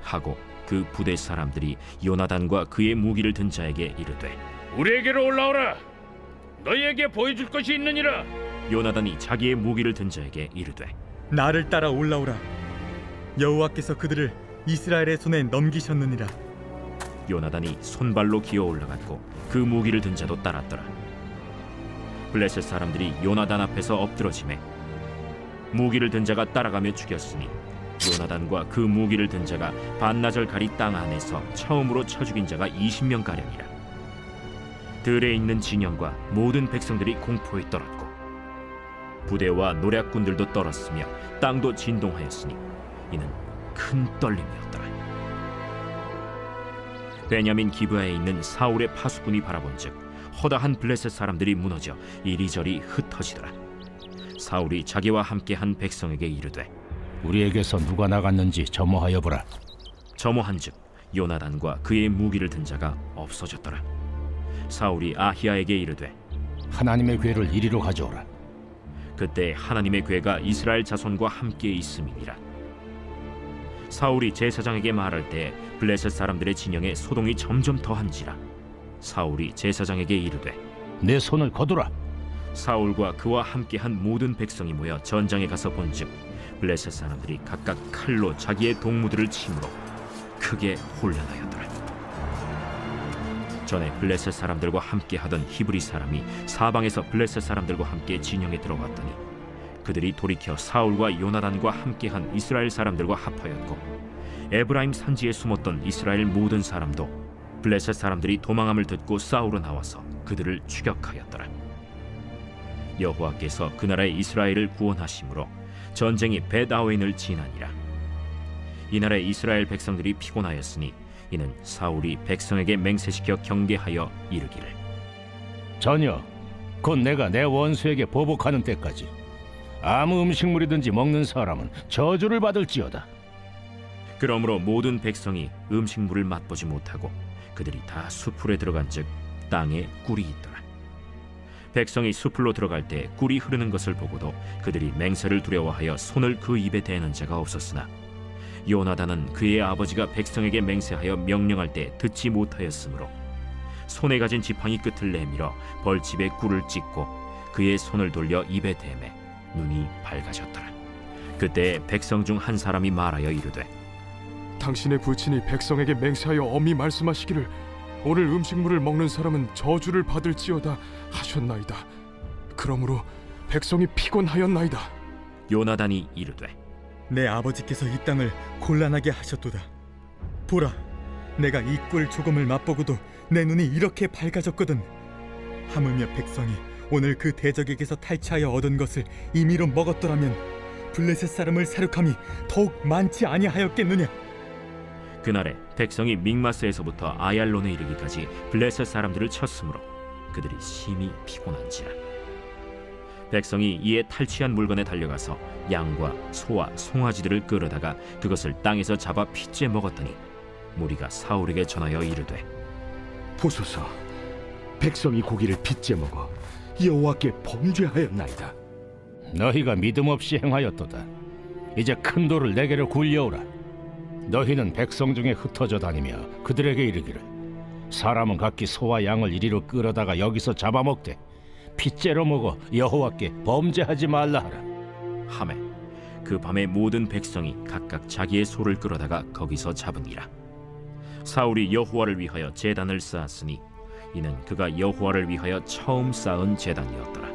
하고 그 부대 사람들이 요나단과 그의 무기를 든 자에게 이르되 우리에게로 올라오라. 너희에게 보여줄 것이 있느니라. 요나단이 자기의 무기를 든 자에게 이르되 나를 따라 올라오라. 여호와께서 그들을 이스라엘의 손에 넘기셨느니라. 요나단이 손발로 기어 올라갔고 그 무기를 든 자도 따랐더라. 블레셋 사람들이 요나단 앞에서 엎드러지매 무기를 든 자가 따라가며 죽였으니 요나단과 그 무기를 든 자가 반나절 가리 땅 안에서 처음으로 쳐 죽인 자가 20명 가량이라. 들에 있는 진영과 모든 백성들이 공포에 떨었고 부대와 노략군들도 떨었으며 땅도 진동하였으니 이는 큰 떨림이었더라. 베냐민 기브아에 있는 사울의 파수꾼이 바라본즉 허다한 블레셋 사람들이 무너져 이리저리 흩어지더라. 사울이 자기와 함께한 백성에게 이르되 우리에게서 누가 나갔는지 점호하여 보라. 점호한즉 요나단과 그의 무기를 든 자가 없어졌더라. 사울이 아히야에게 이르되 하나님의 궤를 이리로 가져오라. 그때 하나님의 궤가 이스라엘 자손과 함께 있음이니라. 사울이 제사장에게 말할 때 블레셋 사람들의 진영에 소동이 점점 더한지라. 사울이 제사장에게 이르되 내 손을 거두라. 사울과 그와 함께한 모든 백성이 모여 전장에 가서 본즉 블레셋 사람들이 각각 칼로 자기의 동무들을 치므로 크게 혼란하였더라. 전에 블레셋 사람들과 함께하던 히브리 사람이 사방에서 블레셋 사람들과 함께 진영에 들어왔더니 그들이 돌이켜 사울과 요나단과 함께한 이스라엘 사람들과 합하였고 에브라임 산지에 숨었던 이스라엘 모든 사람도 블레셋 사람들이 도망함을 듣고 싸우러 나와서 그들을 추격하였더라. 여호와께서 그 나라의 이스라엘을 구원하심으로 전쟁이 벳아웬을 지나니라. 이날에 이스라엘 백성들이 피곤하였으니 이는 사울이 백성에게 맹세시켜 경계하여 이르기를 저녁 곧 내가 내 원수에게 보복하는 때까지 아무 음식물이든지 먹는 사람은 저주를 받을지어다. 그러므로 모든 백성이 음식물을 맛보지 못하고 그들이 다 수풀에 들어간즉 땅에 꿀이 있더라. 백성이 수풀로 들어갈 때 꿀이 흐르는 것을 보고도 그들이 맹세를 두려워하여 손을 그 입에 대는 자가 없었으나 요나단은 그의 아버지가 백성에게 맹세하여 명령할 때 듣지 못하였으므로 손에 가진 지팡이 끝을 내밀어 벌집에 꿀을 찍고 그의 손을 돌려 입에 대매 눈이 밝아졌더라. 그때 백성 중 한 사람이 말하여 이르되 당신의 부친이 백성에게 맹세하여 엄히 말씀하시기를 오늘 음식물을 먹는 사람은 저주를 받을지어다 하셨나이다. 그러므로 백성이 피곤하였나이다. 요나단이 이르되 내 아버지께서 이 땅을 곤란하게 하셨도다. 보라, 내가 이 꿀 조금을 맛보고도 내 눈이 이렇게 밝아졌거든. 하물며 백성이 오늘 그 대적에게서 탈취하여 얻은 것을 임의로 먹었더라면 블레셋 사람을 사륙함이 더욱 많지 아니하였겠느냐. 그날에 백성이 믹마스에서부터 아얄론에 이르기까지 블레셋 사람들을 쳤으므로 그들이 심히 피곤한지라. 백성이 이에 탈취한 물건에 달려가서 양과 소와 송아지들을 끌어다가 그것을 땅에서 잡아 핏째 먹었더니 무리가 사울에게 전하여 이르되 보소서, 백성이 고기를 빚제 먹어 여호와께 범죄하였나이다. 너희가 믿음 없이 행하였도다. 이제 큰 돌을 내게로 굴려오라. 너희는 백성 중에 흩어져 다니며 그들에게 이르기를 사람은 각기 소와 양을 이리로 끌어다가 여기서 잡아먹되 핏째로 먹어 여호와께 범죄하지 말라 하라. 하매 그 밤에 모든 백성이 각각 자기의 소를 끌어다가 거기서 잡으니라. 사울이 여호와를 위하여 제단을 쌓았으니 이는 그가 여호와를 위하여 처음 쌓은 제단이었더라.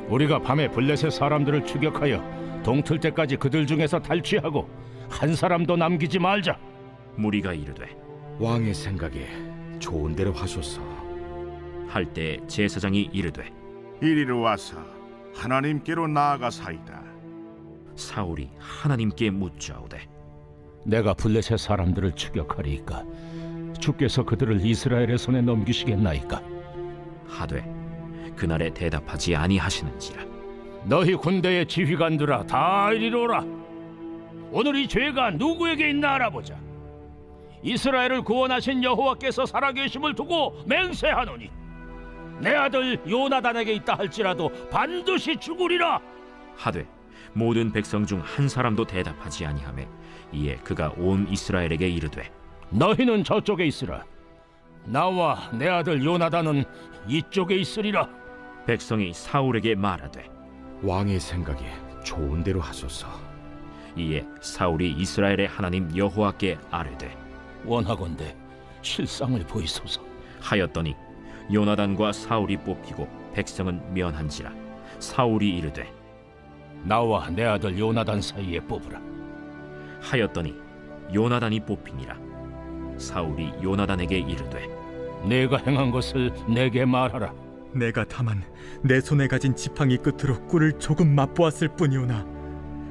우리가 밤에 블레셋 사람들을 추격하여 동틀 때까지 그들 중에서 탈취하고 한 사람도 남기지 말자. 무리가 이르되 왕의 생각에 좋은 대로 하소서. 할 때 제사장이 이르되 이리로 와서 하나님께로 나아가사이다. 사울이 하나님께 묻자오되 내가 블레셋 사람들을 추격하리이까 주께서 그들을 이스라엘의 손에 넘기시겠나이까. 하되 그날에 대답하지 아니하시는지라. 너희 군대의 지휘관들아 다 이리로 오라. 오늘 이 죄가 누구에게 있나 알아보자. 이스라엘을 구원하신 여호와께서 살아계심을 두고 맹세하노니 내 아들 요나단에게 있다 할지라도 반드시 죽으리라. 하되 모든 백성 중 한 사람도 대답하지 아니하매 이에 그가 온 이스라엘에게 이르되 너희는 저쪽에 있으라. 나와 내 아들 요나단은 이쪽에 있으리라. 백성이 사울에게 말하되 왕의 생각에 좋은 대로 하소서. 이에 사울이 이스라엘의 하나님 여호와께 아뢰되 원하건대 실상을 보이소서 하였더니 요나단과 사울이 뽑히고 백성은 면한지라. 사울이 이르되 나와 내 아들 요나단 사이에 뽑으라 하였더니 요나단이 뽑히니라. 사울이 요나단에게 이르되 내가 행한 것을 내게 말하라. 내가 다만 내 손에 가진 지팡이 끝으로 꿀을 조금 맛보았을 뿐이오나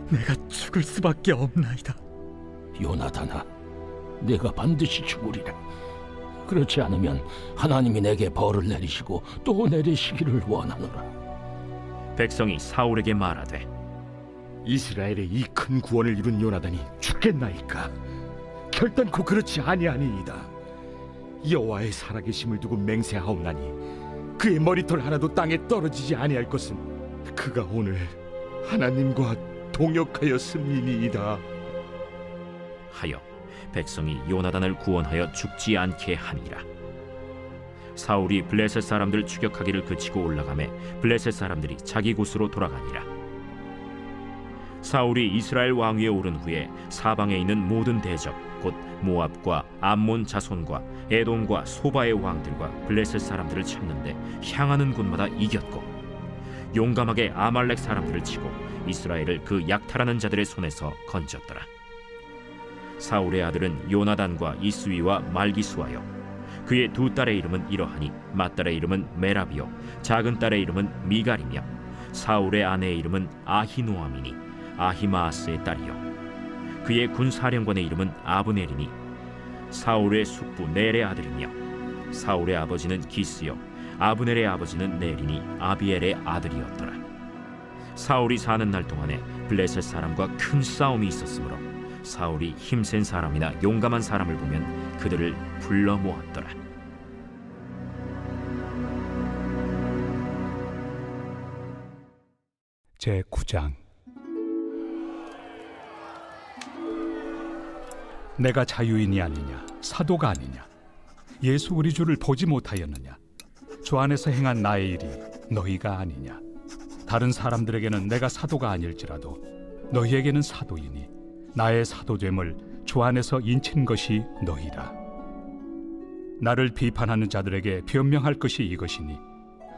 내가 죽을 수밖에 없나이다. 요나단아, 내가 반드시 죽으리라. 그렇지 않으면 하나님이 내게 벌을 내리시고 또 내리시기를 원하노라. 백성이 사울에게 말하되 이스라엘의 이 큰 구원을 이룬 요나단이 죽겠나이까. 결단코 그렇지 아니하니이다. 여호와의 살아계심을 두고 맹세하옵나니 그의 머리털 하나도 땅에 떨어지지 아니할 것은 그가 오늘 하나님과 동역하였음이니이다. 하여 백성이 요나단을 구원하여 죽지 않게 하니라. 사울이 블레셋 사람들 추격하기를 그치고 올라가매 블레셋 사람들이 자기 곳으로 돌아가니라. 사울이 이스라엘 왕위에 오른 후에 사방에 있는 모든 대적 곧 모압과 암몬 자손과 에돔과 소바의 왕들과 블레셋 사람들을 찾는데 향하는 곳마다 이겼고 용감하게 아말렉 사람들을 치고 이스라엘을 그 약탈하는 자들의 손에서 건졌더라. 사울의 아들은 요나단과 이스위와 말기수하여 그의 두 딸의 이름은 이러하니 맏딸의 이름은 메라비요 작은 딸의 이름은 미갈이며 사울의 아내의 이름은 아히노아미니 아히마아스의 딸이요 그의 군사령관의 이름은 아브넬이니 사울의 숙부 넬의 아들이며 사울의 아버지는 기스요 아브넬의 아버지는 넬이니 아비엘의 아들이었더라. 사울이 사는 날 동안에 블레셋 사람과 큰 싸움이 있었으므로 사울이 힘센 사람이나 용감한 사람을 보면 그들을 불러 모았더라. 제9장. 내가 자유인이 아니냐 사도가 아니냐 예수 우리 주를 보지 못하였느냐 주 안에서 행한 나의 일이 너희가 아니냐 다른 사람들에게는 내가 사도가 아닐지라도 너희에게는 사도이니 나의 사도됨을 주 안에서 인친 것이 너희라. 나를 비판하는 자들에게 변명할 것이 이것이니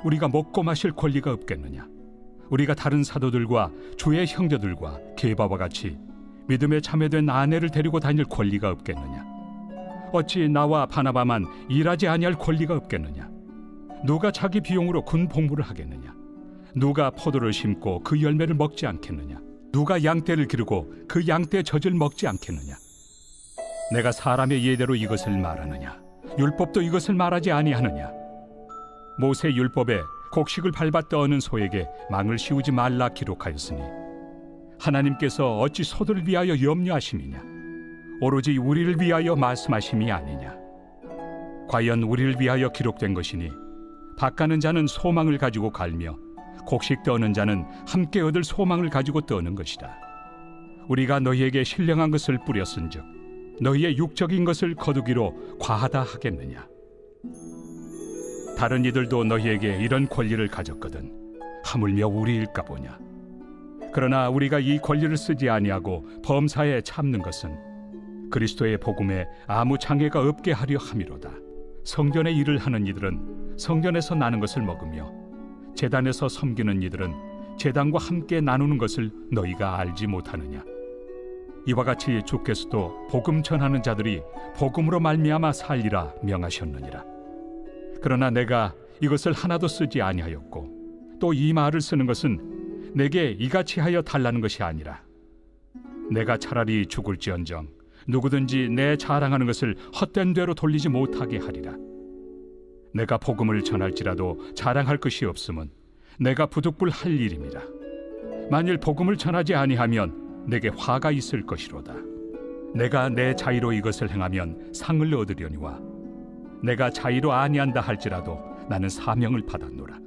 우리가 먹고 마실 권리가 없겠느냐 우리가 다른 사도들과 주의 형제들과 게바와 같이 믿음에 참여된 아내를 데리고 다닐 권리가 없겠느냐 어찌 나와 바나바만 일하지 아니할 권리가 없겠느냐 누가 자기 비용으로 군 복무를 하겠느냐 누가 포도를 심고 그 열매를 먹지 않겠느냐 누가 양떼를 기르고 그 양떼의 젖을 먹지 않겠느냐 내가 사람의 예대로 이것을 말하느냐 율법도 이것을 말하지 아니하느냐 모세 율법에 곡식을 밟아 떠는 소에게 망을 씌우지 말라 기록하였으니 하나님께서 어찌 소들을 위하여 염려하심이냐 오로지 우리를 위하여 말씀하심이 아니냐 과연 우리를 위하여 기록된 것이니 밭가는 자는 소망을 가지고 갈며 곡식 떠는 자는 함께 얻을 소망을 가지고 떠는 것이다. 우리가 너희에게 신령한 것을 뿌렸은즉 너희의 육적인 것을 거두기로 과하다 하겠느냐 다른 이들도 너희에게 이런 권리를 가졌거든 하물며 우리일까 보냐 그러나 우리가 이 권리를 쓰지 아니하고 범사에 참는 것은 그리스도의 복음에 아무 장애가 없게 하려 함이로다. 성전의 일을 하는 이들은 성전에서 나는 것을 먹으며 제단에서 섬기는 이들은 제단과 함께 나누는 것을 너희가 알지 못하느냐. 이와 같이 주께서도 복음 전하는 자들이 복음으로 말미암아 살리라 명하셨느니라. 그러나 내가 이것을 하나도 쓰지 아니하였고 또 이 말을 쓰는 것은 내게 이같이 하여 달라는 것이 아니라 내가 차라리 죽을지언정 누구든지 내 자랑하는 것을 헛된 대로 돌리지 못하게 하리라. 내가 복음을 전할지라도 자랑할 것이 없음은 내가 부득불할 일입니다. 만일 복음을 전하지 아니하면 내게 화가 있을 것이로다. 내가 내 자의로 이것을 행하면 상을 얻으려니와 내가 자의로 아니한다 할지라도 나는 사명을 받았노라.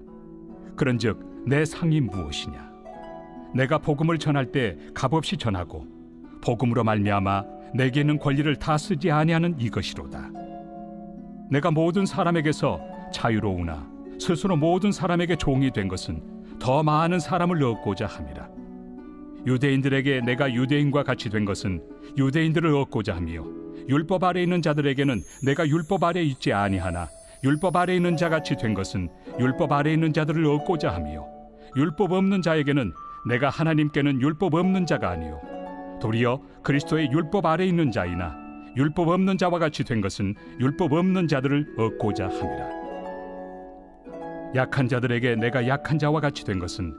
그런즉 내 상이 무엇이냐? 내가 복음을 전할 때 값없이 전하고 복음으로 말미암아 내게 있는 권리를 다 쓰지 아니하는 이것이로다. 내가 모든 사람에게서 자유로우나 스스로 모든 사람에게 종이 된 것은 더 많은 사람을 얻고자 함이라. 유대인들에게 내가 유대인과 같이 된 것은 유대인들을 얻고자 하며 율법 아래 있는 자들에게는 내가 율법 아래 있지 아니하나 율법 아래 있는 자같이 된 것은 율법 아래 있는 자들을 얻고자 하며 율법 없는 자에게는 내가 하나님께는 율법 없는 자가 아니요 도리어 그리스도의 율법 아래 있는 자이나 율법 없는 자와 같이 된 것은 율법 없는 자들을 얻고자 함이라. 약한 자들에게 내가 약한 자와 같이 된 것은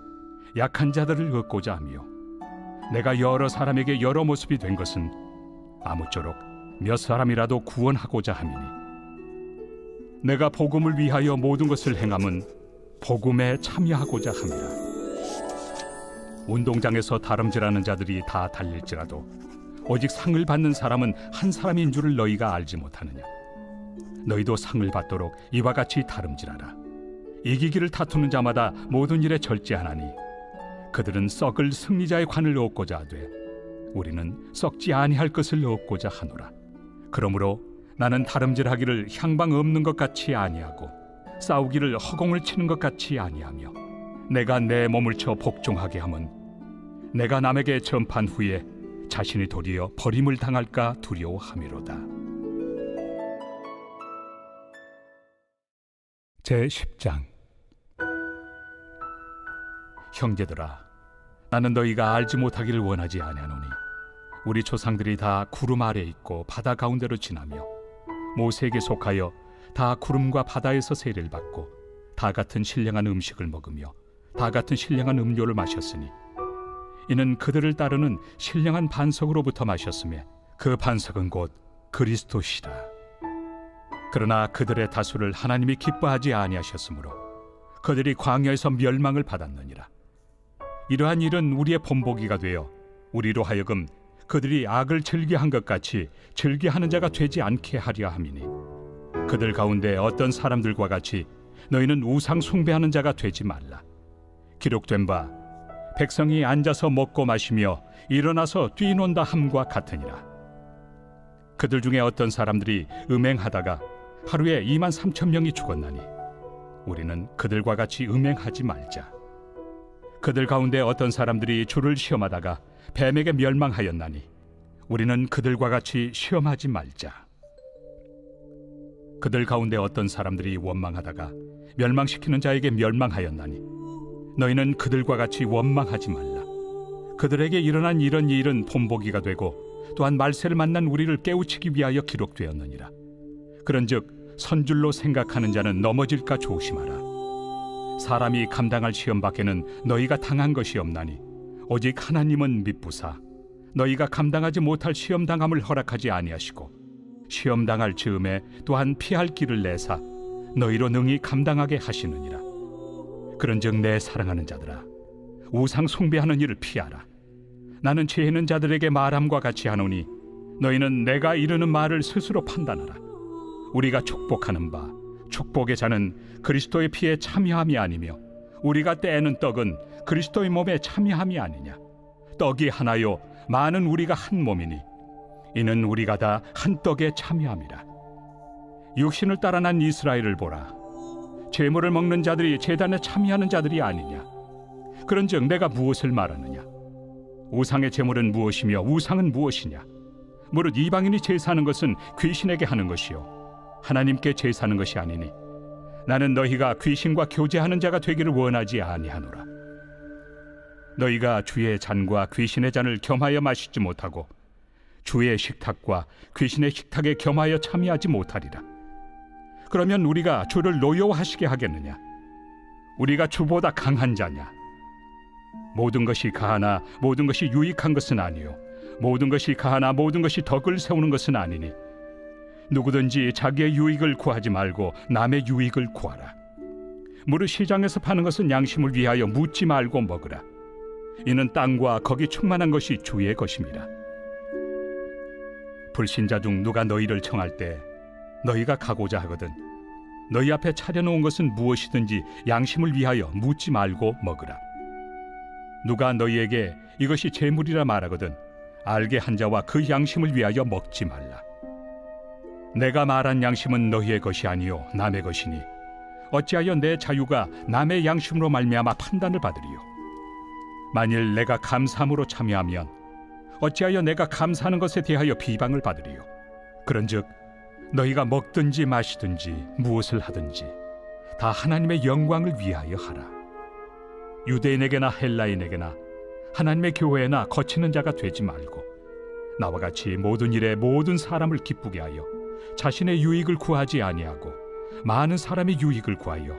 약한 자들을 얻고자 하며 내가 여러 사람에게 여러 모습이 된 것은 아무쪼록 몇 사람이라도 구원하고자 함이니 내가 복음을 위하여 모든 것을 행함은 복음에 참여하고자 함이라. 운동장에서 다름질하는 자들이 다 달릴지라도 오직 상을 받는 사람은 한 사람인 줄을 너희가 알지 못하느냐. 너희도 상을 받도록 이와 같이 다름질하라. 이기기를 다투는 자마다 모든 일에 절제하나니 그들은 썩을 승리자의 관을 얻고자 하되 우리는 썩지 아니할 것을 얻고자 하노라. 그러므로 나는 다름질하기를 향방 없는 것 같이 아니하고 싸우기를 허공을 치는 것 같이 아니하며 내가 내 몸을 쳐 복종하게 함은 내가 남에게 전판 후에 자신이 도리어 버림을 당할까 두려워함이로다. 제10장. 형제들아, 나는 너희가 알지 못하기를 원하지 아니하노니 우리 조상들이 다 구름 아래 있고 바다 가운데로 지나며 모세에게 속하여 다 구름과 바다에서 세례를 받고 다 같은 신령한 음식을 먹으며 다 같은 신령한 음료를 마셨으니 이는 그들을 따르는 신령한 반석으로부터 마셨으며 그 반석은 곧 그리스도시라. 그러나 그들의 다수를 하나님이 기뻐하지 아니하셨으므로 그들이 광야에서 멸망을 받았느니라. 이러한 일은 우리의 본보기가 되어 우리로 하여금 그들이 악을 즐겨한 것 같이 즐겨하는 자가 되지 않게 하려 함이니 그들 가운데 어떤 사람들과 같이 너희는 우상 숭배하는 자가 되지 말라. 기록된 바 백성이 앉아서 먹고 마시며 일어나서 뛰논다 함과 같으니라. 그들 중에 어떤 사람들이 음행하다가 하루에 23,000명이 죽었나니 우리는 그들과 같이 음행하지 말자. 그들 가운데 어떤 사람들이 주를 시험하다가 뱀에게 멸망하였나니 우리는 그들과 같이 시험하지 말자. 그들 가운데 어떤 사람들이 원망하다가 멸망시키는 자에게 멸망하였나니 너희는 그들과 같이 원망하지 말라. 그들에게 일어난 이런 일은 본보기가 되고 또한 말세를 만난 우리를 깨우치기 위하여 기록되었느니라. 그런즉 선줄로 생각하는 자는 넘어질까 조심하라. 사람이 감당할 시험 밖에는 너희가 당한 것이 없나니 오직 하나님은 미쁘사 너희가 감당하지 못할 시험 당함을 허락하지 아니하시고 시험 당할 즈음에 또한 피할 길을 내사 너희로 능히 감당하게 하시느니라. 그런즉 내 사랑하는 자들아, 우상 숭배하는 일을 피하라. 나는 죄 있는 자들에게 말함과 같이 하노니 너희는 내가 이르는 말을 스스로 판단하라. 우리가 축복하는 바 축복의 자는 그리스도의 피에 참여함이 아니며 우리가 떼는 떡은 그리스도의 몸에 참여함이 아니냐. 떡이 하나요 많은 우리가 한 몸이니 이는 우리가 다 한 떡에 참여함이라. 육신을 따라 난 이스라엘을 보라. 제물을 먹는 자들이 제단에 참여하는 자들이 아니냐. 그런즉 내가 무엇을 말하느냐. 우상의 제물은 무엇이며 우상은 무엇이냐. 무릇 이방인이 제사하는 것은 귀신에게 하는 것이요 하나님께 제사하는 것이 아니니 나는 너희가 귀신과 교제하는 자가 되기를 원하지 아니하노라. 너희가 주의 잔과 귀신의 잔을 겸하여 마시지 못하고 주의 식탁과 귀신의 식탁에 겸하여 참여하지 못하리라. 그러면 우리가 주를 노여워하시게 하겠느냐. 우리가 주보다 강한 자냐. 모든 것이 가하나 모든 것이 유익한 것은 아니요 모든 것이 가하나 모든 것이 덕을 세우는 것은 아니니 누구든지 자기의 유익을 구하지 말고 남의 유익을 구하라. 무릇 시장에서 파는 것은 양심을 위하여 묻지 말고 먹으라. 이는 땅과 거기 충만한 것이 주의 것임이라. 불신자 중 누가 너희를 청할 때 너희가 가고자 하거든 너희 앞에 차려놓은 것은 무엇이든지 양심을 위하여 묻지 말고 먹으라. 누가 너희에게 이것이 제물이라 말하거든 알게 한 자와 그 양심을 위하여 먹지 말라. 내가 말한 양심은 너희의 것이 아니요 남의 것이니 어찌하여 내 자유가 남의 양심으로 말미암아 판단을 받으리요. 만일 내가 감사함으로 참여하면 어찌하여 내가 감사하는 것에 대하여 비방을 받으리요. 그런즉 너희가 먹든지 마시든지 무엇을 하든지 다 하나님의 영광을 위하여 하라. 유대인에게나 헬라인에게나 하나님의 교회나 거치는 자가 되지 말고 나와 같이 모든 일에 모든 사람을 기쁘게 하여 자신의 유익을 구하지 아니하고 많은 사람의 유익을 구하여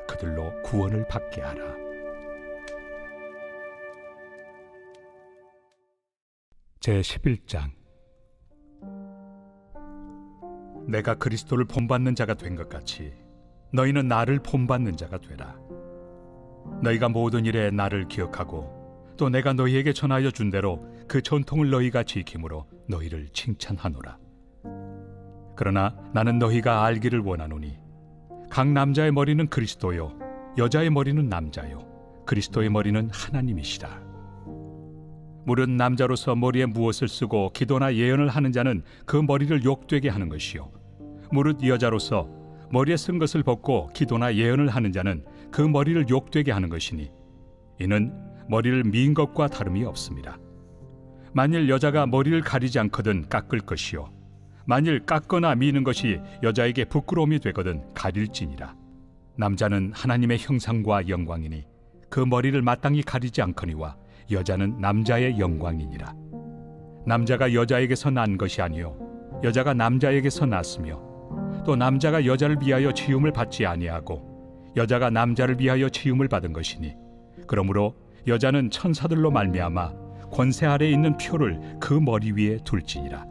그들로 구원을 받게 하라. 제11장. 내가 그리스도를 본받는 자가 된 것 같이 너희는 나를 본받는 자가 되라. 너희가 모든 일에 나를 기억하고 또 내가 너희에게 전하여 준 대로 그 전통을 너희가 지킴으로 너희를 칭찬하노라. 그러나 나는 너희가 알기를 원하노니 각 남자의 머리는 그리스도요 여자의 머리는 남자요 그리스도의 머리는 하나님이시라. 무릇 남자로서 머리에 무엇을 쓰고 기도나 예언을 하는 자는 그 머리를 욕되게 하는 것이요 무릇 여자로서 머리에 쓴 것을 벗고 기도나 예언을 하는 자는 그 머리를 욕되게 하는 것이니 이는 머리를 미인 것과 다름이 없습니다. 만일 여자가 머리를 가리지 않거든 깎을 것이요 만일 깎거나 미는 것이 여자에게 부끄러움이 되거든 가릴지니라. 남자는 하나님의 형상과 영광이니 그 머리를 마땅히 가리지 않거니와 여자는 남자의 영광이니라. 남자가 여자에게서 난 것이 아니요 여자가 남자에게서 났으며 또 남자가 여자를 위하여 지음을 받지 아니하고 여자가 남자를 위하여 지음을 받은 것이니 그러므로 여자는 천사들로 말미암아 권세 아래에 있는 표를 그 머리 위에 둘지니라.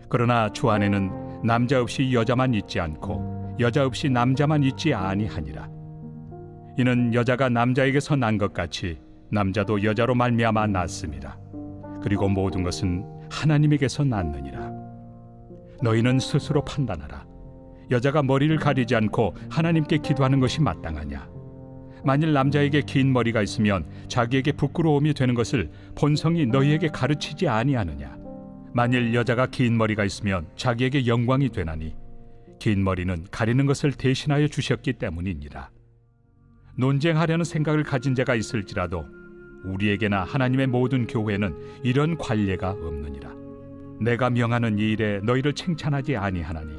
그러나 주 안에는 남자 없이 여자만 있지 않고 여자 없이 남자만 있지 아니하니라. 이는 여자가 남자에게서 난 것 같이 남자도 여자로 말미암아 났습니다. 그리고 모든 것은 하나님에게서 났느니라. 너희는 스스로 판단하라. 여자가 머리를 가리지 않고 하나님께 기도하는 것이 마땅하냐? 만일 남자에게 긴 머리가 있으면 자기에게 부끄러움이 되는 것을 본성이 너희에게 가르치지 아니하느냐? 만일 여자가 긴 머리가 있으면 자기에게 영광이 되나니 긴 머리는 가리는 것을 대신하여 주셨기 때문이니라. 논쟁하려는 생각을 가진 자가 있을지라도 우리에게나 하나님의 모든 교회는 이런 관례가 없느니라. 내가 명하는 이 일에 너희를 칭찬하지 아니하나니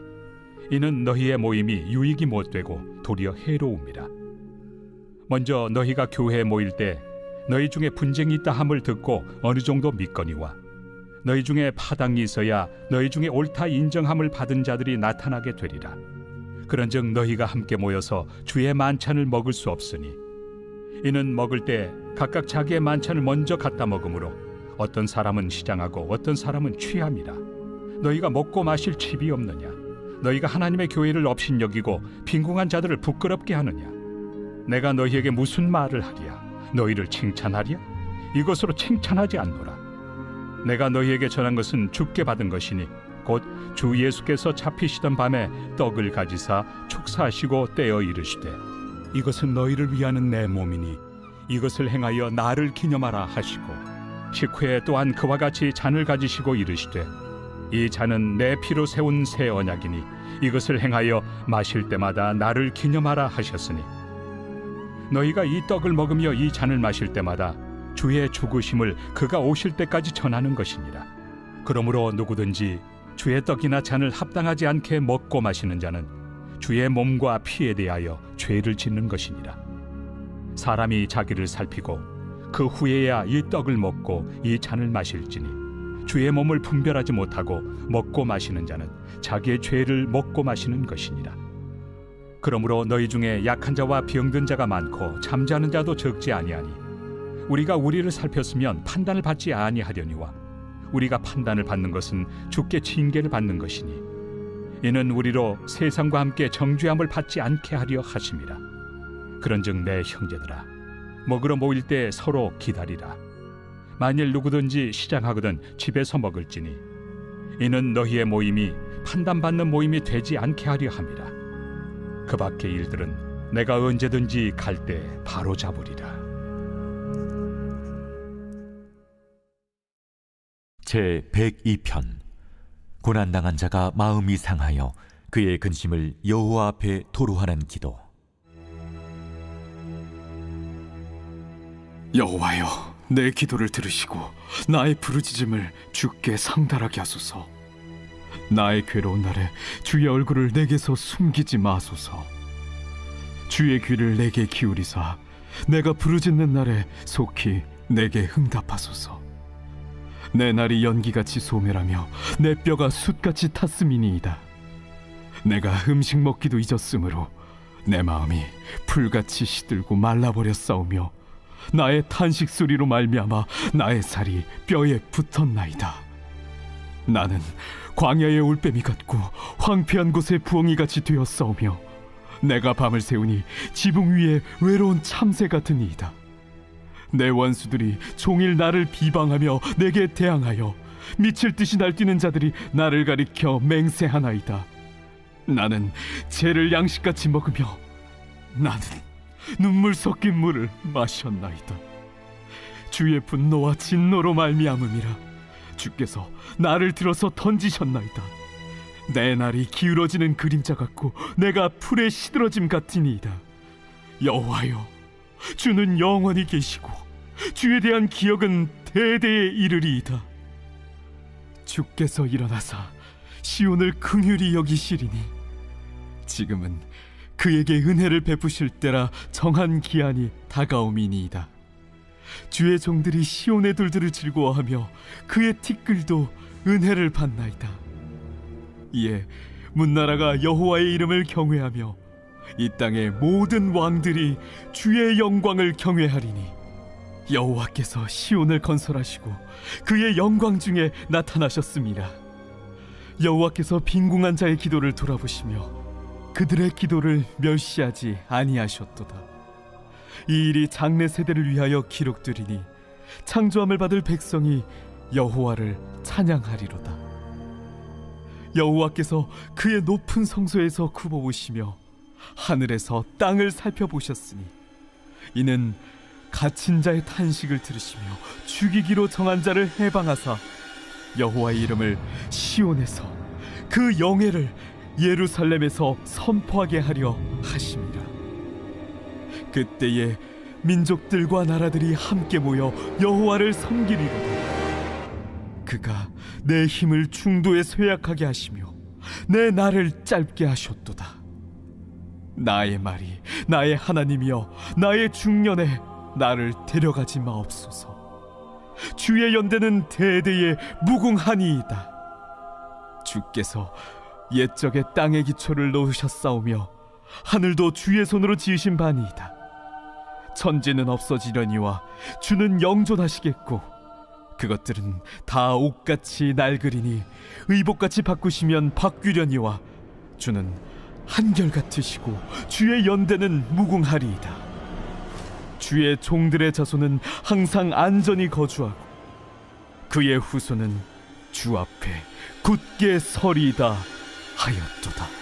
이는 너희의 모임이 유익이 못되고 도리어 해로움이라. 먼저 너희가 교회에 모일 때 너희 중에 분쟁이 있다 함을 듣고 어느 정도 믿거니와 너희 중에 파당이 있어야 너희 중에 옳다 인정함을 받은 자들이 나타나게 되리라. 그런즉 너희가 함께 모여서 주의 만찬을 먹을 수 없으니 이는 먹을 때 각각 자기의 만찬을 먼저 갖다 먹으므로 어떤 사람은 시장하고 어떤 사람은 취함이라. 너희가 먹고 마실 칩이 없느냐? 너희가 하나님의 교회를 업신여기고 빈궁한 자들을 부끄럽게 하느냐? 내가 너희에게 무슨 말을 하랴? 너희를 칭찬하랴? 이것으로 칭찬하지 않노라. 내가 너희에게 전한 것은 주께 받은 것이니 곧 주 예수께서 잡히시던 밤에 떡을 가지사 축사하시고 떼어 이르시되 이것은 너희를 위하는 내 몸이니 이것을 행하여 나를 기념하라 하시고 식후에 또한 그와 같이 잔을 가지시고 이르시되 이 잔은 내 피로 세운 새 언약이니 이것을 행하여 마실 때마다 나를 기념하라 하셨으니 너희가 이 떡을 먹으며 이 잔을 마실 때마다 주의 죽으심을 그가 오실 때까지 전하는 것이니라. 그러므로 누구든지 주의 떡이나 잔을 합당하지 않게 먹고 마시는 자는 주의 몸과 피에 대하여 죄를 짓는 것이니라. 사람이 자기를 살피고 그 후에야 이 떡을 먹고 이 잔을 마실지니 주의 몸을 분별하지 못하고 먹고 마시는 자는 자기의 죄를 먹고 마시는 것이니라. 그러므로 너희 중에 약한 자와 병든 자가 많고 잠자는 자도 적지 아니하니 우리가 우리를 살폈으면 판단을 받지 아니하려니와 우리가 판단을 받는 것은 주께 징계를 받는 것이니 이는 우리로 세상과 함께 정죄함을 받지 않게 하려 하심이라. 그런즉 내 형제들아 먹으러 모일 때 서로 기다리라. 만일 누구든지 시장하거든 집에서 먹을지니 이는 너희의 모임이 판단받는 모임이 되지 않게 하려 함이라. 그 밖의 일들은 내가 언제든지 갈 때 바로 잡으리라. 제 102편 고난당한 자가 마음이 상하여 그의 근심을 여호와 앞에 토로하는 기도. 여호와여, 내 기도를 들으시고 나의 부르짖음을 주께 상달하게 하소서. 나의 괴로운 날에 주의 얼굴을 내게서 숨기지 마소서. 주의 귀를 내게 기울이사 내가 부르짖는 날에 속히 내게 응답하소서. 내 날이 연기같이 소멸하며 내 뼈가 숯같이 탔음이니이다. 내가 음식 먹기도 잊었으므로 내 마음이 풀같이 시들고 말라버렸사오며 나의 탄식 소리로 말미암아 나의 살이 뼈에 붙었나이다. 나는 광야의 올빼미 같고 황폐한 곳의 부엉이같이 되었사오며 내가 밤을 새우니 지붕 위에 외로운 참새 같으니이다. 내 원수들이 종일 나를 비방하며 내게 대항하여 미칠 듯이 날뛰는 자들이 나를 가리켜 맹세하나이다. 나는 죄를 양식같이 먹으며 나는 눈물 섞인 물을 마셨나이다. 주의 분노와 진노로 말미암음이라 주께서 나를 들어서 던지셨나이다. 내 날이 기울어지는 그림자 같고 내가 풀에 시들어짐 같으니이다. 여호와여, 주는 영원히 계시고 주에 대한 기억은 대대에 이르리이다. 주께서 일어나사 시온을 긍휼히 여기시리니 지금은 그에게 은혜를 베푸실 때라 정한 기한이 다가옴이니이다. 주의 종들이 시온의 돌들을 즐거워하며 그의 티끌도 은혜를 받나이다. 이에 문나라가 여호와의 이름을 경외하며 이 땅의 모든 왕들이 주의 영광을 경외하리니 여호와께서 시온을 건설하시고 그의 영광 중에 나타나셨습니다. 여호와께서 빈궁한 자의 기도를 돌아보시며 그들의 기도를 멸시하지 아니하셨도다. 이 일이 장래 세대를 위하여 기록되리니 창조함을 받을 백성이 여호와를 찬양하리로다. 여호와께서 그의 높은 성소에서 굽어보시며 하늘에서 땅을 살펴보셨으니 이는 갇힌 자의 탄식을 들으시며 죽이기로 정한 자를 해방하사 여호와의 이름을 시온에서 그 영예를 예루살렘에서 선포하게 하려 하심이라. 그때에 민족들과 나라들이 함께 모여 여호와를 섬기리로다. 그가 내 힘을 중도에 쇠약하게 하시며 내 날을 짧게 하셨도다. 나의 말이 나의 하나님이여 나의 중년에 나를 데려가지 마옵소서. 주의 연대는 대대에 무궁하니이다. 주께서 옛적에 땅의 기초를 놓으셨사오며 하늘도 주의 손으로 지으신 바니이다. 천지는 없어지려니와 주는 영존하시겠고 그것들은 다 옷같이 낡으리니 의복같이 바꾸시면 바뀌려니와 주는 한결같으시고 주의 연대는 무궁하리이다. 주의 종들의 자손은 항상 안전히 거주하고 그의 후손은 주 앞에 굳게 서리이다 하였도다.